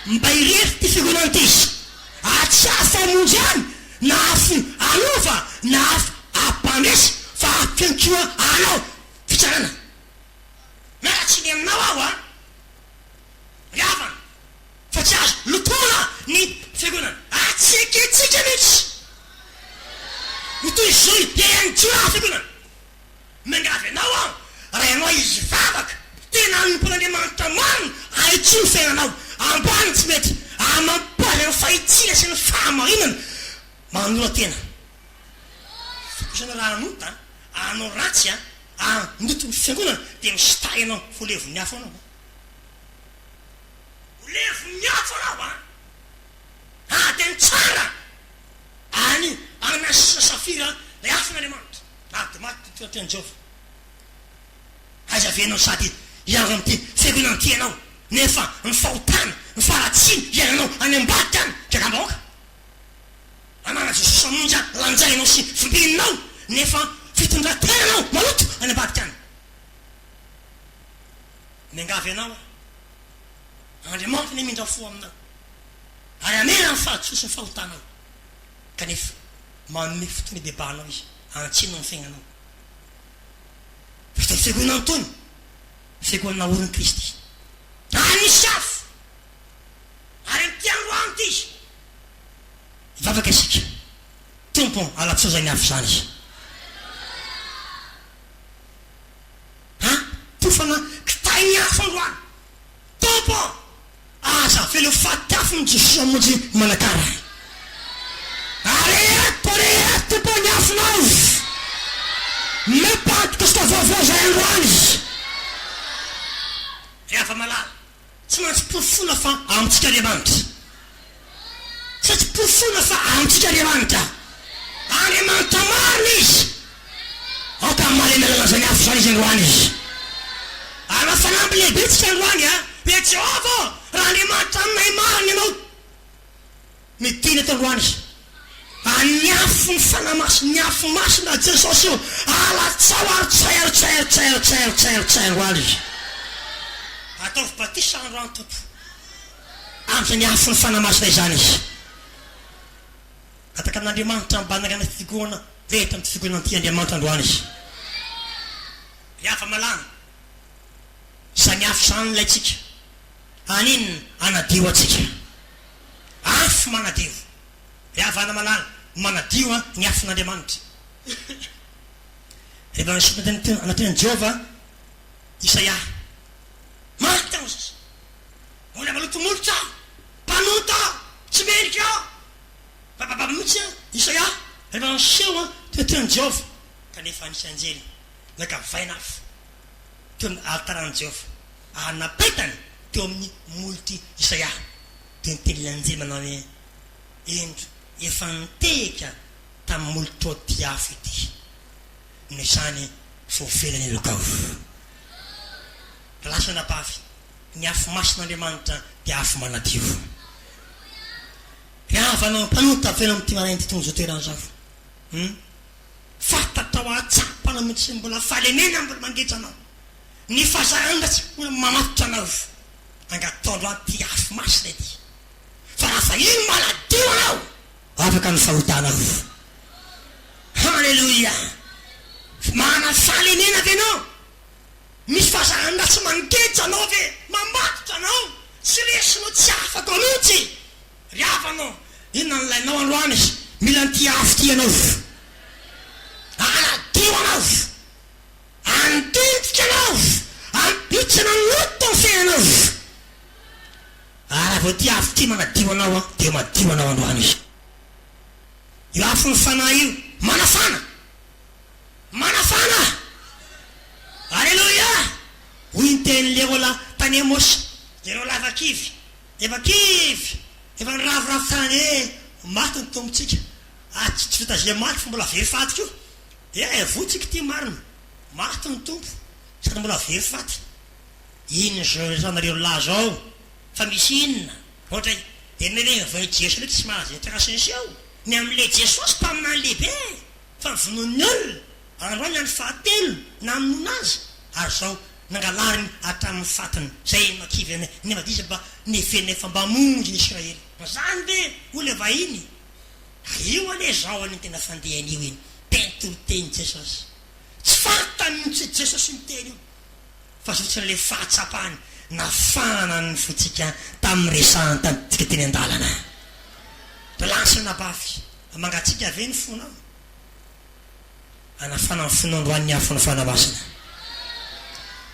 mba irery ty figonanty izy atsy afo amonjy any na afo alova na afo ampandresy fa ampiankoa anao fitsarana miaratsiny aminao ao riavana fa tsy azo lotona ny figonana atsikitsika mihitsy mitoy zoy deanjoa figonana mengavy anao ao raha anao izy vavaka tena nompon'Andriamanitra marina aitsiny fiainanao ambany tsy mety amampoazy ny fahitsina sy ny fahamarinana manora tena fikosana raha anota anao ratsy ndoto ny fiangonana de misitay anao volevony afo anao volevony afo anao de mitsara any agna sasafira le afon'Andriamanitra de maty toateny Jehova azavenao sady iango amty fiangonanty anao nefa ny fahotana ny faratsiny iananao any ambadika any dragambaoka anana Jesosy amonjy lanjainao sy fimbininao nefa fitondrantenanao maloto any ambadika any mengavy anao Andriamanitra ny mindrafo aminao ary amena ny fahatsoso ny fahotanao kanefa manome fotony debanao izy antsino ny fiainanao fa fiagonana tony fiagonana orin Kristy misy afo ary mitiandroany ty izy vavaka isika tompo alatsozany afo zany izy nyafo androany tompo aza felo fatiafony Jesosy amonjy manakara areto nyafona mepatika sika vaovao zay androany rehefa malala tsy maintsy pofona fa amitsika Andriamanitra tsy pofona fa amitsika Andriamanitra Andriamanitra marina izy aka malemela zany afo zany izy androany izy ana fanamby lehibe tsika androany hoe Jehova raha Andriamanitra aminay marina ianao mitiny eto androany izy anyafo ny fanamaso nyafo masina Jesosy io alatsao arotsay androany izy ataovy batisa androany tompo am'izany afo ny fanamasina izany izy ataka amin'Andriamanitra mbanaka na figoana veta amin'ny figoana ty Andriamanitra androany izy rehefa malana zany afo zany laitsika aniny anadio atsika afo manadio rehefa ana malana manadio ny afon'Andriamanitra rehefa nisotro anatin'ny Jehova Isaia mata izy olona malotomolotra mpanota tsy menika bababamitsy Isaia rehefa niseho teoteon'ny Jehova kanefa nisy anjely naka vaina afo teo amin'ny altaran'i Jehova anapetany teo amin'ny molity Isaia teo niteny anjely manao hoe endro efa nitehika tamin'ny molotro ty afo ity noho izany voavelany lokao lasa napafy ny afo masin'Andriamanitra dia afo manadio rehefa nao mpanota vela amin'ity marainy ty tonga zao toerana zao fatatra ho atsapana mitsy mbola falenena mbola mangetranao ny fahazarandratsy mbola mamatotra anao angatondro ty afo masina ity fa raha iny maladio anao afaka ny fahotanao halleluia mana falenena ve anao misy fahazarandratsy mangetra anao ve mamatotra anao tsy resinao tsy afaka mihitsy rehefa anao inona nylainao androany izy mila nyty afo ty anao anadio anao andintika anao ampitsana loto ny fiainanao raha vao ty afo ty manadio anao dia madio anao androany izy io afo ny fanahy io manafana alleluia hoy nytenyle ola tany Amosy zereo lavakivy efa niravoravo tany maty ny tombotsika tsy fitazia maty fa mbola very fatika io votsika ty marina maty ny tompo sady mbola very faty iny zanareo lahy zao fa misy inona ohatra enele va Jesosy leky tsy mahazy intrasenseo ny am'le Jesosy mpaminany lehibe fa mivonon'ny olona androany any fahatelo na aminona azy ary zao nangalariny hatramin'ny fatiny zay makivy nefa diza mba nefa mba monjy ny Israely zany be ole vahiny io ale zao any tena fandehany io iny tentoroteny Jesosy tsy fatany mitsy Jesosy miteny io fa zotsy nle fahatsapany nafanany fotsika tamin'ny resahany tamintsika teny an-dalana da lasa nabafy mangatsika ave ny fonao anafana ny fona androany afo ny fanamasina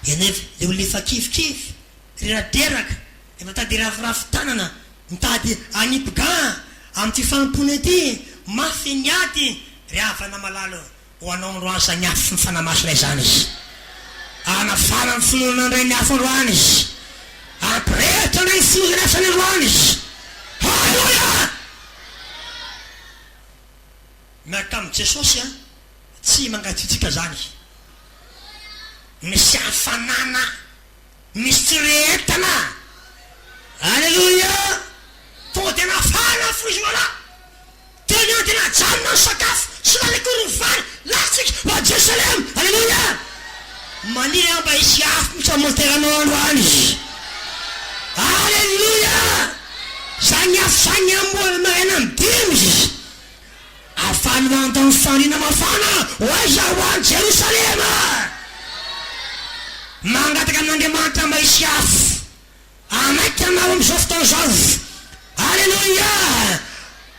enefa le olo lefa kivikivy reraderaka efa mitady ravoravo tanana mitady anipigan amin'ty fanampony ty mafy ny ady rehefa namalalo ho anao androany zany afo ny fanamasina izany izy anafana ny fononandray ny afo androany izy ampirehetra ndray ny finozanasany androany izy halleluia miaraka amin'i Jesosy tsy mangatitsika zany misy hafanana misy rehetana alleluia tonga tena fana foizoala tena tena janona ny sakafo sy lalekoro ny vary latsika va Jerusalem alleluia maniry mba hisy afo misy amonteranao androany izy alleluia zany afo zany ambola mahaina midimy izy afany mandany fanina mafana hoaiza hoany Jerusalema mangataka amin'Andriamanitra mba hisy afo amaiky anao am'izao fotoana zao alleluia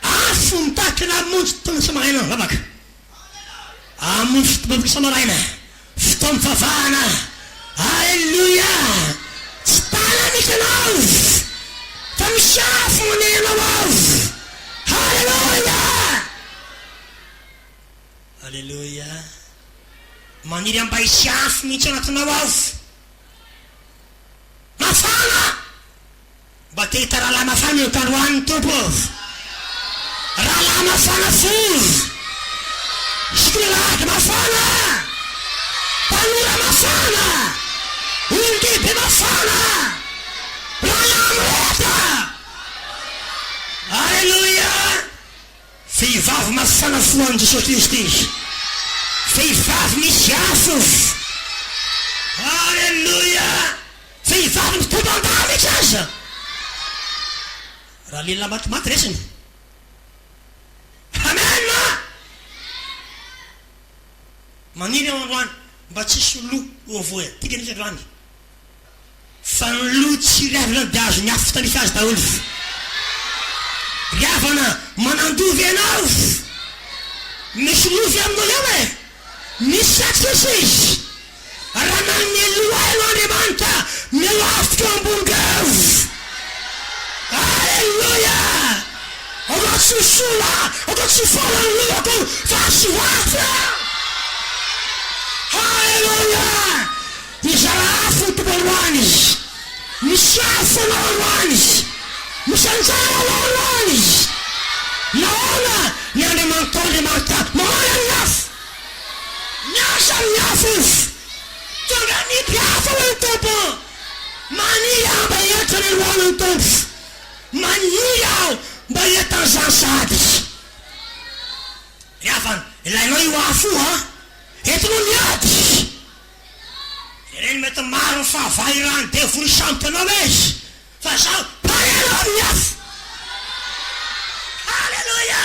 afo mitaky na monjy fotoana sy maraina vavaka amonjy fotoana samaraina fotoana mivavahana alleluia maniry amba isy afo mihitsy anatinao avo mafana mba te hita rahalahy mafana io tandroaniny tompo avy rahalahy mafana fozy sikilalaky mafana tanora mafana olondehibe mafana rahalahy mreta alleluia vehivavy mafana foany Jesosy Kristy izy vehivavy misy afo alleluia vehivavy mitombo andamitsy aza raha lehilahy matimaty resiny amen maniry ao androany mba tsisy lo ovoa tika nisy androany fa ny lo tsy riavana de azo ny afo tanifa azy daholo riavana manandovy anao misy lovy aminao eo e misy satrisa izy raha nany mialoa anao Andriamanitra mialo afotro ambongao alleluia atao tsy sola atao tsy folany loako fa sy hoafy alleluia izy afo tompo androany izy misy afo anao androany izy misy anjara anao androany izy naona ny Andriamanitra mahana ny afo miasa amin'ny afo izy tonga nipy afo ny tompo maniry aho mba hiatra ny lohan'ny tompo maniry aho mba hiatany zany sady riafana ilainao io afo entinao miady ireny mety maro ny fahavay rany devoly sambotra anao izy fa zaho parenao amin'ny afo alleluia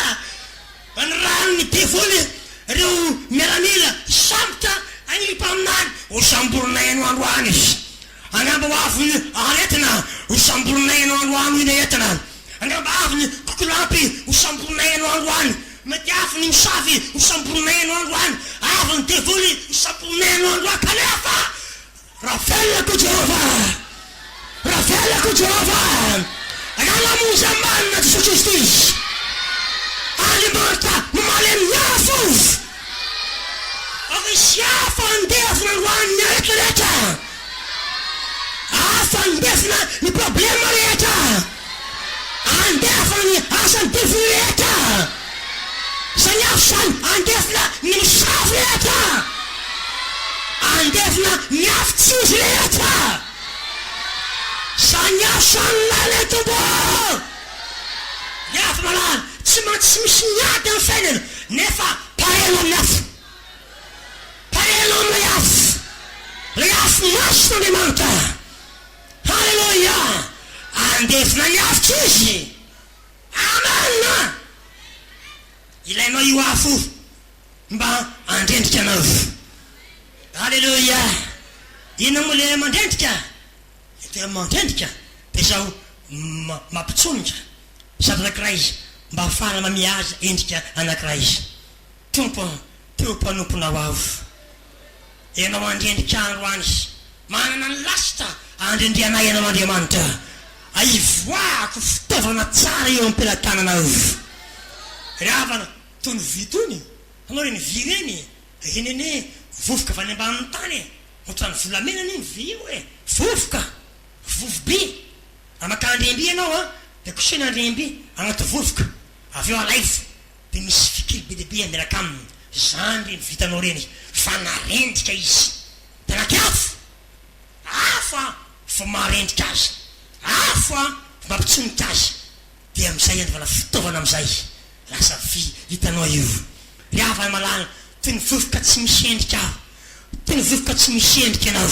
ny ranony devoly reo miaramila sambotra agnipa aminany ho samboronay ano androany izy angamba ho avony aretina ho samboronay ano androany iny etina angamba avony kokolampy ho samboronay ano androany mety afony misavy ho samboronay ano androany avony devoly ho samboronay ano androany kanefa raha velako Jehova agalamonza manina Jesosy Kristy izy Andriamanitra mamaly amin'ny afo misy afo andefina androany rehetrarehetra afo andefina ny problema rehetra andefina ny asany devily rehetra zany afo zany andefina ny misafo rehetra andefina ny afo tsizy rehetra zany afo zany lale tombo ny afo malala tsy mantsy misy miady amin'ny fiainana nefa pareno amin'ny afo pareno amin'ny afo le afo masina Andriamanitra alleluia andefina ny afo tsizy amen ilainao io afo mba andrendrika anao alleluia ina moa le mandrendrika te mandrendrika de zaho mampitsonika sady anakira izy mba afahana mamiaza endrika anakira izy tompo teo mpanomponao avo ianao andrendrika androany izy manana ny lasitra andrendrianay ianao Andriamanitra aivoako fitaovana tsara eo ampelantananao riavana tony vitony anao reny vy reny enene vovoka avany ambanin'ny tany ohatrany volamenana iny vy io vovoka vovoby amakandremby ianao de kosena andremby agnaty vovoka avy eo alaifo de misy fikily be dehibe miaraka aminy zany reny vitanao reny fa narendrika izy tanaky afo fa marendrika azy afo fa mampitsonika azy de amizay andovana fitaovana amizay lasa vy hitanao io riavana malala ty ny vovoka tsy misy endrika aho ty ny vovoka tsy misy endrika anao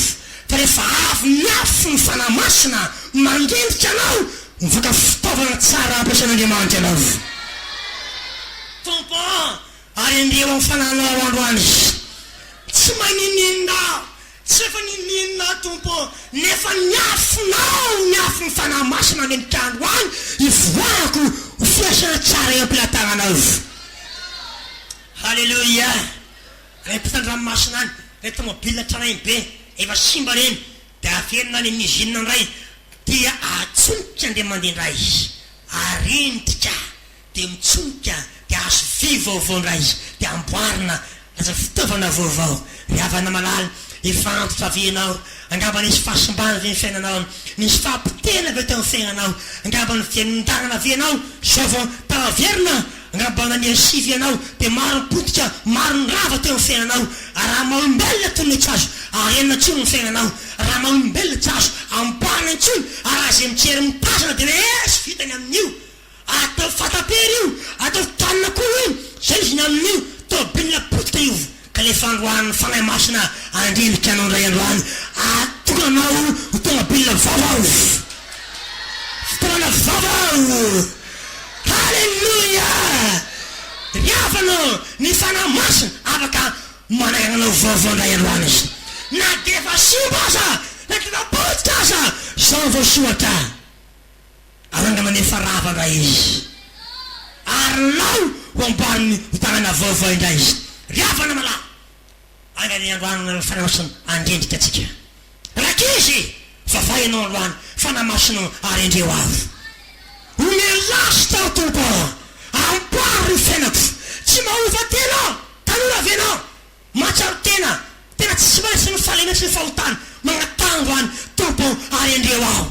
fa rehefa avy ny afo ny fanamasina mandendrika anao mivoaka fitaovana tsara ampiasan'Andriamanitra anao tompo ary andreo amin'ny fananao androany tsy manininao tsy efa nininina tompo nefa niafonao ny afo ny fanamasina mandendrika androany ivoako ho fiasana tsara eo ampilantananao halleluia re mpitandranomasina any re tomobile tranainy be efa simba reny de averina ny mizina ndray dia atsonika nde mandendray arendrika de mitsonika de azo vy vaovao ndray de amboarina lasa fitaovana vaovao riavana malala efantotra avenao angamba nisy fahasombana ve ny fiainanao nisy fahampitena ve teo ny fiainanao angamba ny fiainontanana avenao zao vao taverina angamba nania sivy ianao de maro nypotika maro ny rava teo ny fiainanao raha maolombelona tony tsy azo arenina ntsony ny fiainanao raha maolombelona tsy azo ambana ntsony araha zay mitsery mitazana de esy vitany amin'io atao fatapery io atao tanina koa io zay izy ny amin'io tobilina potika io ka le fandroan'ny fanay masina andrinika anao ndray androany atokanao tobilina vavao fotoana vavao halleluia riavanao ny fana masina afaka managnanao vaovao ndray androany izy na defa simba aza na defa potika aza zao vao soatra arangana nefa rava ndray izy arynao ho ambariny hotanana vaovao indray izy riavana mala angany androany fanamasina andrendrika atsika rakizy vavay anao androany fanamasina arendreo avy omelasy tao tompo amparo fiainako tsy mahova tena tanora avenao matsaro tena tena tsy maisy ny falena sy ny fahotana magnatangoany tompo arendreo aho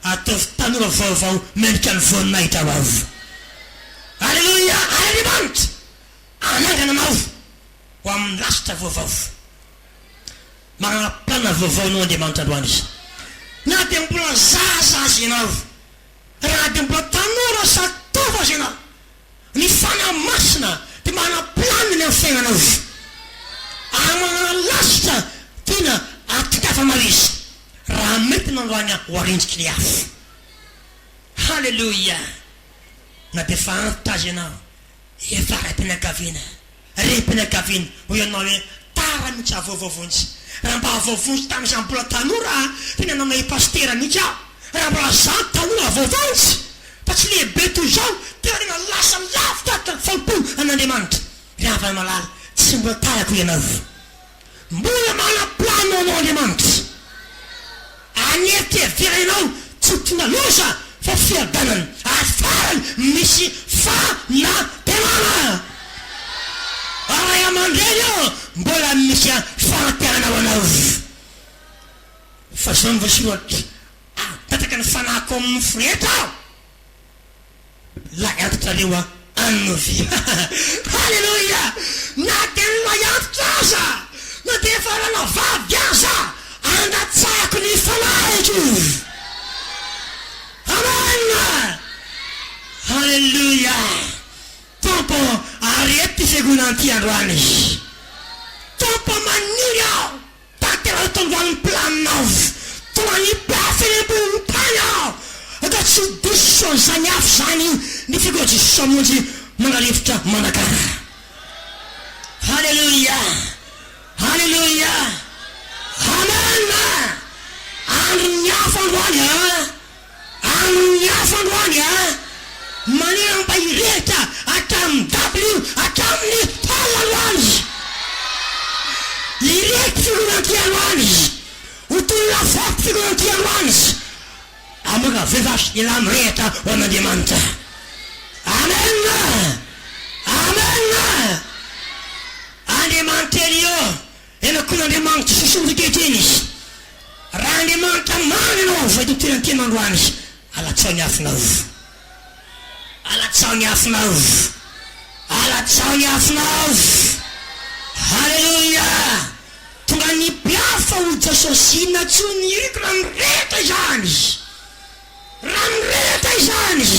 ataovy tanora vaovao mendrika ny voninahitra avy alleluia alelimanitra anangana anao ho amin'ny lasitra vaovao magnapana vaovao nao andriamanitra androany izy na de mbola zaza azy ianao raha de mbola tanora satova azy ianao ny fana masina de manaplaniny amin'ny fiainanao amana lasitra tena atikafa maro izy raha mety nandroany ho arendriky ny afo halleluia na de fa antitra azy ianao efa repinakavina ho ianao hoe tara mihitsy avaovaovontsy raha mba avaovontsy tamizany mbola tanora tena nanay pastera mihitsy aho raha mbola zany tanora avaovontsy fa tsy lehibe toy zao tena tena lasa lavitra falpo an'andriamanitra riavana malala tsy mbola tarako ianao mbola manaplano anao andriamanitra anety veranao tsy tinalosa fa fiadanany afarany misy fanatenana aray amandreny ao mbola misy fanatenana ho anao fa zao ny voasoratra tataka ny fanako amin'ny freta la antitra reo anovy halleluia na tena antitra aza na de fa rana vavy aza andatsako ny fanaiko amen halleluia tompo arety fiagonanty androany tompo maniry ao tatera tondroany planinao tony pafelembolontany ao ata tsy diso zany afo zany ny figojiso monjy manalefitra manakara halleluia halleluia amen andro ny afo androany andro ny afo androany manera mba irehitra atramin'ny w atramin'ny tala androany irehitra figonanty androany hotolona foty figonanty androany amaka vevasy ila mirehitra ho an'andriamanitra amen amen andriamanitra elio enako n'andriamanitra sosory kehitreny izy raha andriamanitra mamy anao vaitotenantena androany alatsao ny afinao alatsao ny afinao alatsao ny afinao halleluia tonga ny piafa ho jasosina tsony iriko raha mirehitra izany raha mirehitra izany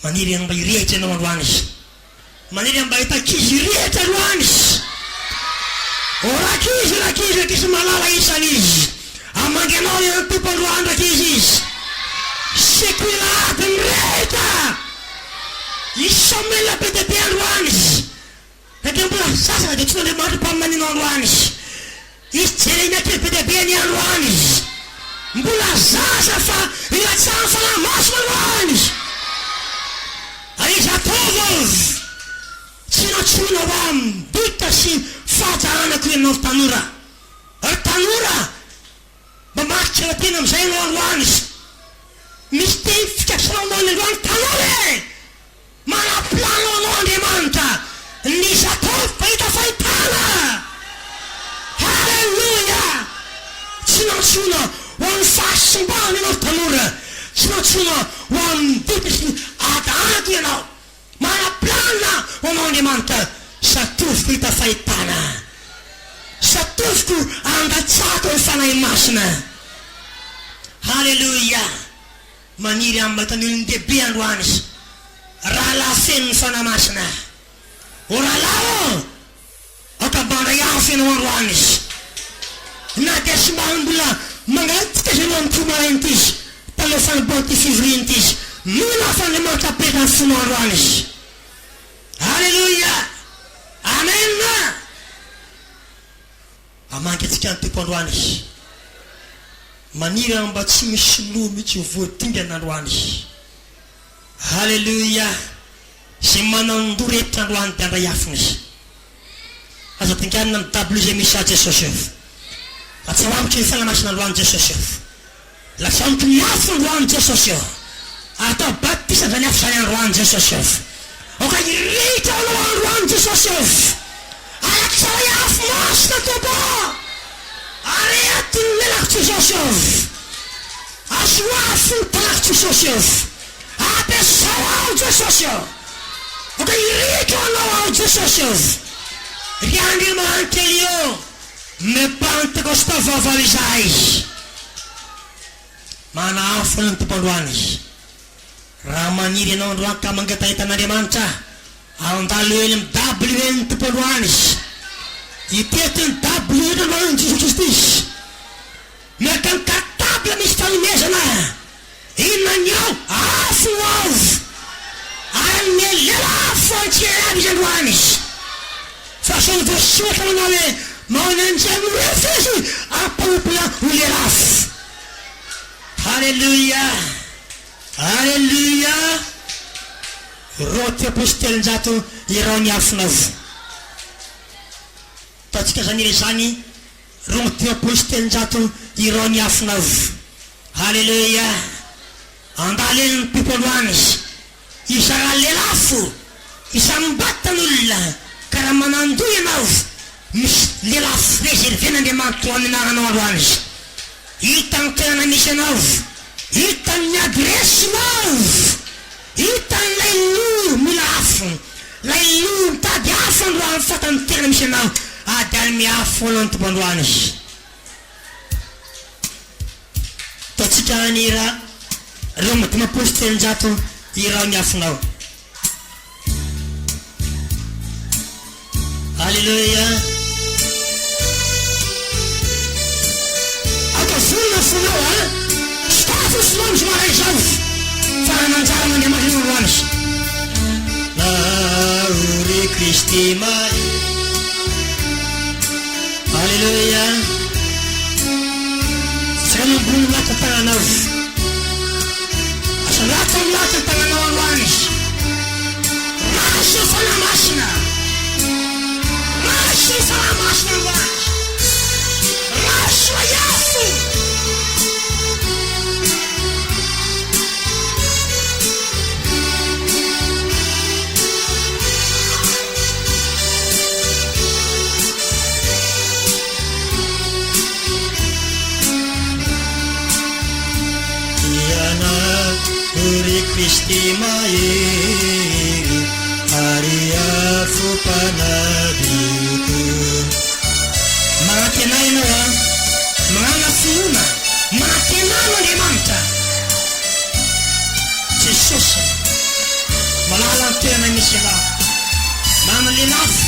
maniry mba irehitra anao androany maniry mba hitakizy irehitra androany rakizy malala isany izy amangy anao ny tompo androany rakizy izy sekoilady mirehitra isomela be de be androany de mbola sasana de tsy n'andriamanitra mpamanino androany izy jereinake be de be ny androany mbola zaza fa ilatsany fanamasina androany izy atova tsy natsona ho aminy dita sy fahajaranako ianao tanora tanora mba maritra na tena amizay anao androany misy te fikatranao ny androany tanora manaplano anao andriamanitra nisy atova fa hita tsy nantsona ho amin'ny fahasimbahana ianao tanora, tsy nantsona ho amin'ny dikisy adako ianao. Manaplanina ho anao Andriamanitra, satoviko hita fahitana, satoviko angatsako ny fanahy masina. Halleluia. Maniry amin'ny tanolon-dehibe androany izy, rahalahy feno ny fanahy masina. O rahalahy akabandra ihafy ianao androany izy, na dia sombarim-bola mangatsika zay anao mikomarenty izy talefany boty fivrianty izy, mila fandriamanitra apetaka ny fonao androany izy. Halleluia. Amen. Amanky atsika ny tompo androany izy, maniry mba tsy misy loha mihitsy ho voatingana androany izy. Halleluia. Zay manandorehitra androany dia andray afina izy. Aza tinganina amin'ny tableau zay misy Jesosy eo, atsahoamiko ny fanamasina androany Jesosy eo, latsamiko ny afo androany Jesosy eo, atao batisa zany afo zany androany Jesosy eo. Oka irehitra anao androany Jesosy eo, alatsao afo masina tompo, arehaty ny lelako Jesosy eo, azo afo ny tanako Jesosy eo, apesao ao Jesosy eo. Oka irehitra anao ao Jesosy eo. Ry Andriamanitra io me-pentekosta vaovao izay izy, manafo ny tompo androany izy. Raha maniry ianao androany ka mangatahita-n'Andriamanitra, andalo ely amin'ny dabily ely ny tompo androany izy, itety ny dabily ely androany Jesosy Kristy izy, miaraka ny kartabla misy fanomezana, inona ny ao afo ao, ary melela afo antsika aby izy androany izy. Fa sa ny voasoratra manao hoe mananjay mirefizy ampaopona ho lelafo. Halleluia. Halleluia. Ro ty apôstélin-jato irao ny afonao. Tatsika zany ire zany, ro ty apôstélin-jato irao ny afonao. Halleluia. Andaleny ny tompo androany izy, izara lelafo, isambatan'olona, karaha manandoy ianao, misy lelafo reserven'Andriamanitra ho aminananao androany izy. Hita ny toerana misy anao, hita ny adresinao, hita n'ilay lo mila afo, lay lo mitady afo androany fatany toerana misy anao, adany miafo anao ny tompo androany izy. Tatsika nira reo madimy apôstélin-jato irao ny afonao. Halleluia. Akavona fonao a, stafo fonao misy maray zao, fa nanjara n'Andriamanitra androany izy. Naory Kristy mahay. Halleluia. Saka nambony lata tagnanao, asa lata tagnanao androany izy, raso fanamasina, raso fanamasina androany, raso iafo. Uri Kristy mahery, ary afo mpanadiko. Manampy anay ianao a, magnana finoana, manampy anay n'Andriamanitra. Jesosy malala ny toerana misy anao, manana lelafo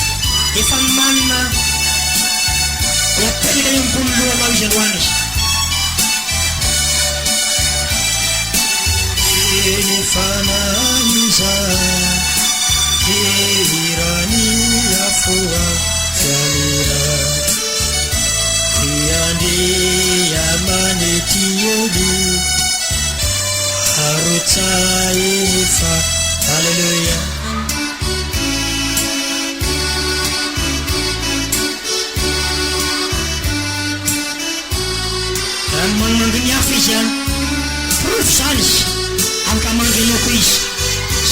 efa manana hotely eo ambony lohanao izy androany izy. Ny fanaiza irany afoa fianira, iandria manety ely arotsay efa. Halleluia. Raha manamandro ny afo izy a, profo zany izy, amika mandrenoko izy,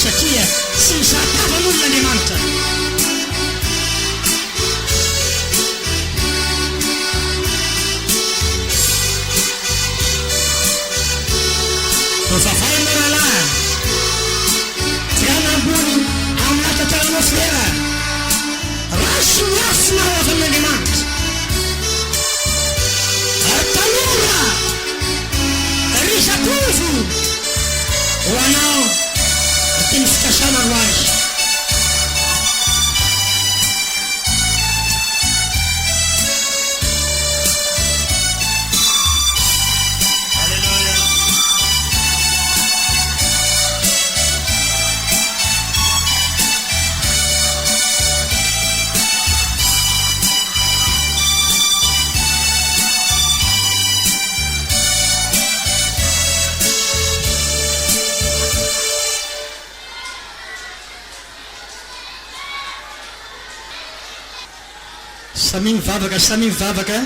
satria tsy misahatavan'olon'Andriamanitra. Fafay Morala Tianambony anaty atmosfera rasoasina ao afan'Andriamanitra tanora risatovo ho anao teny fikasana ro azy Samy mivavaka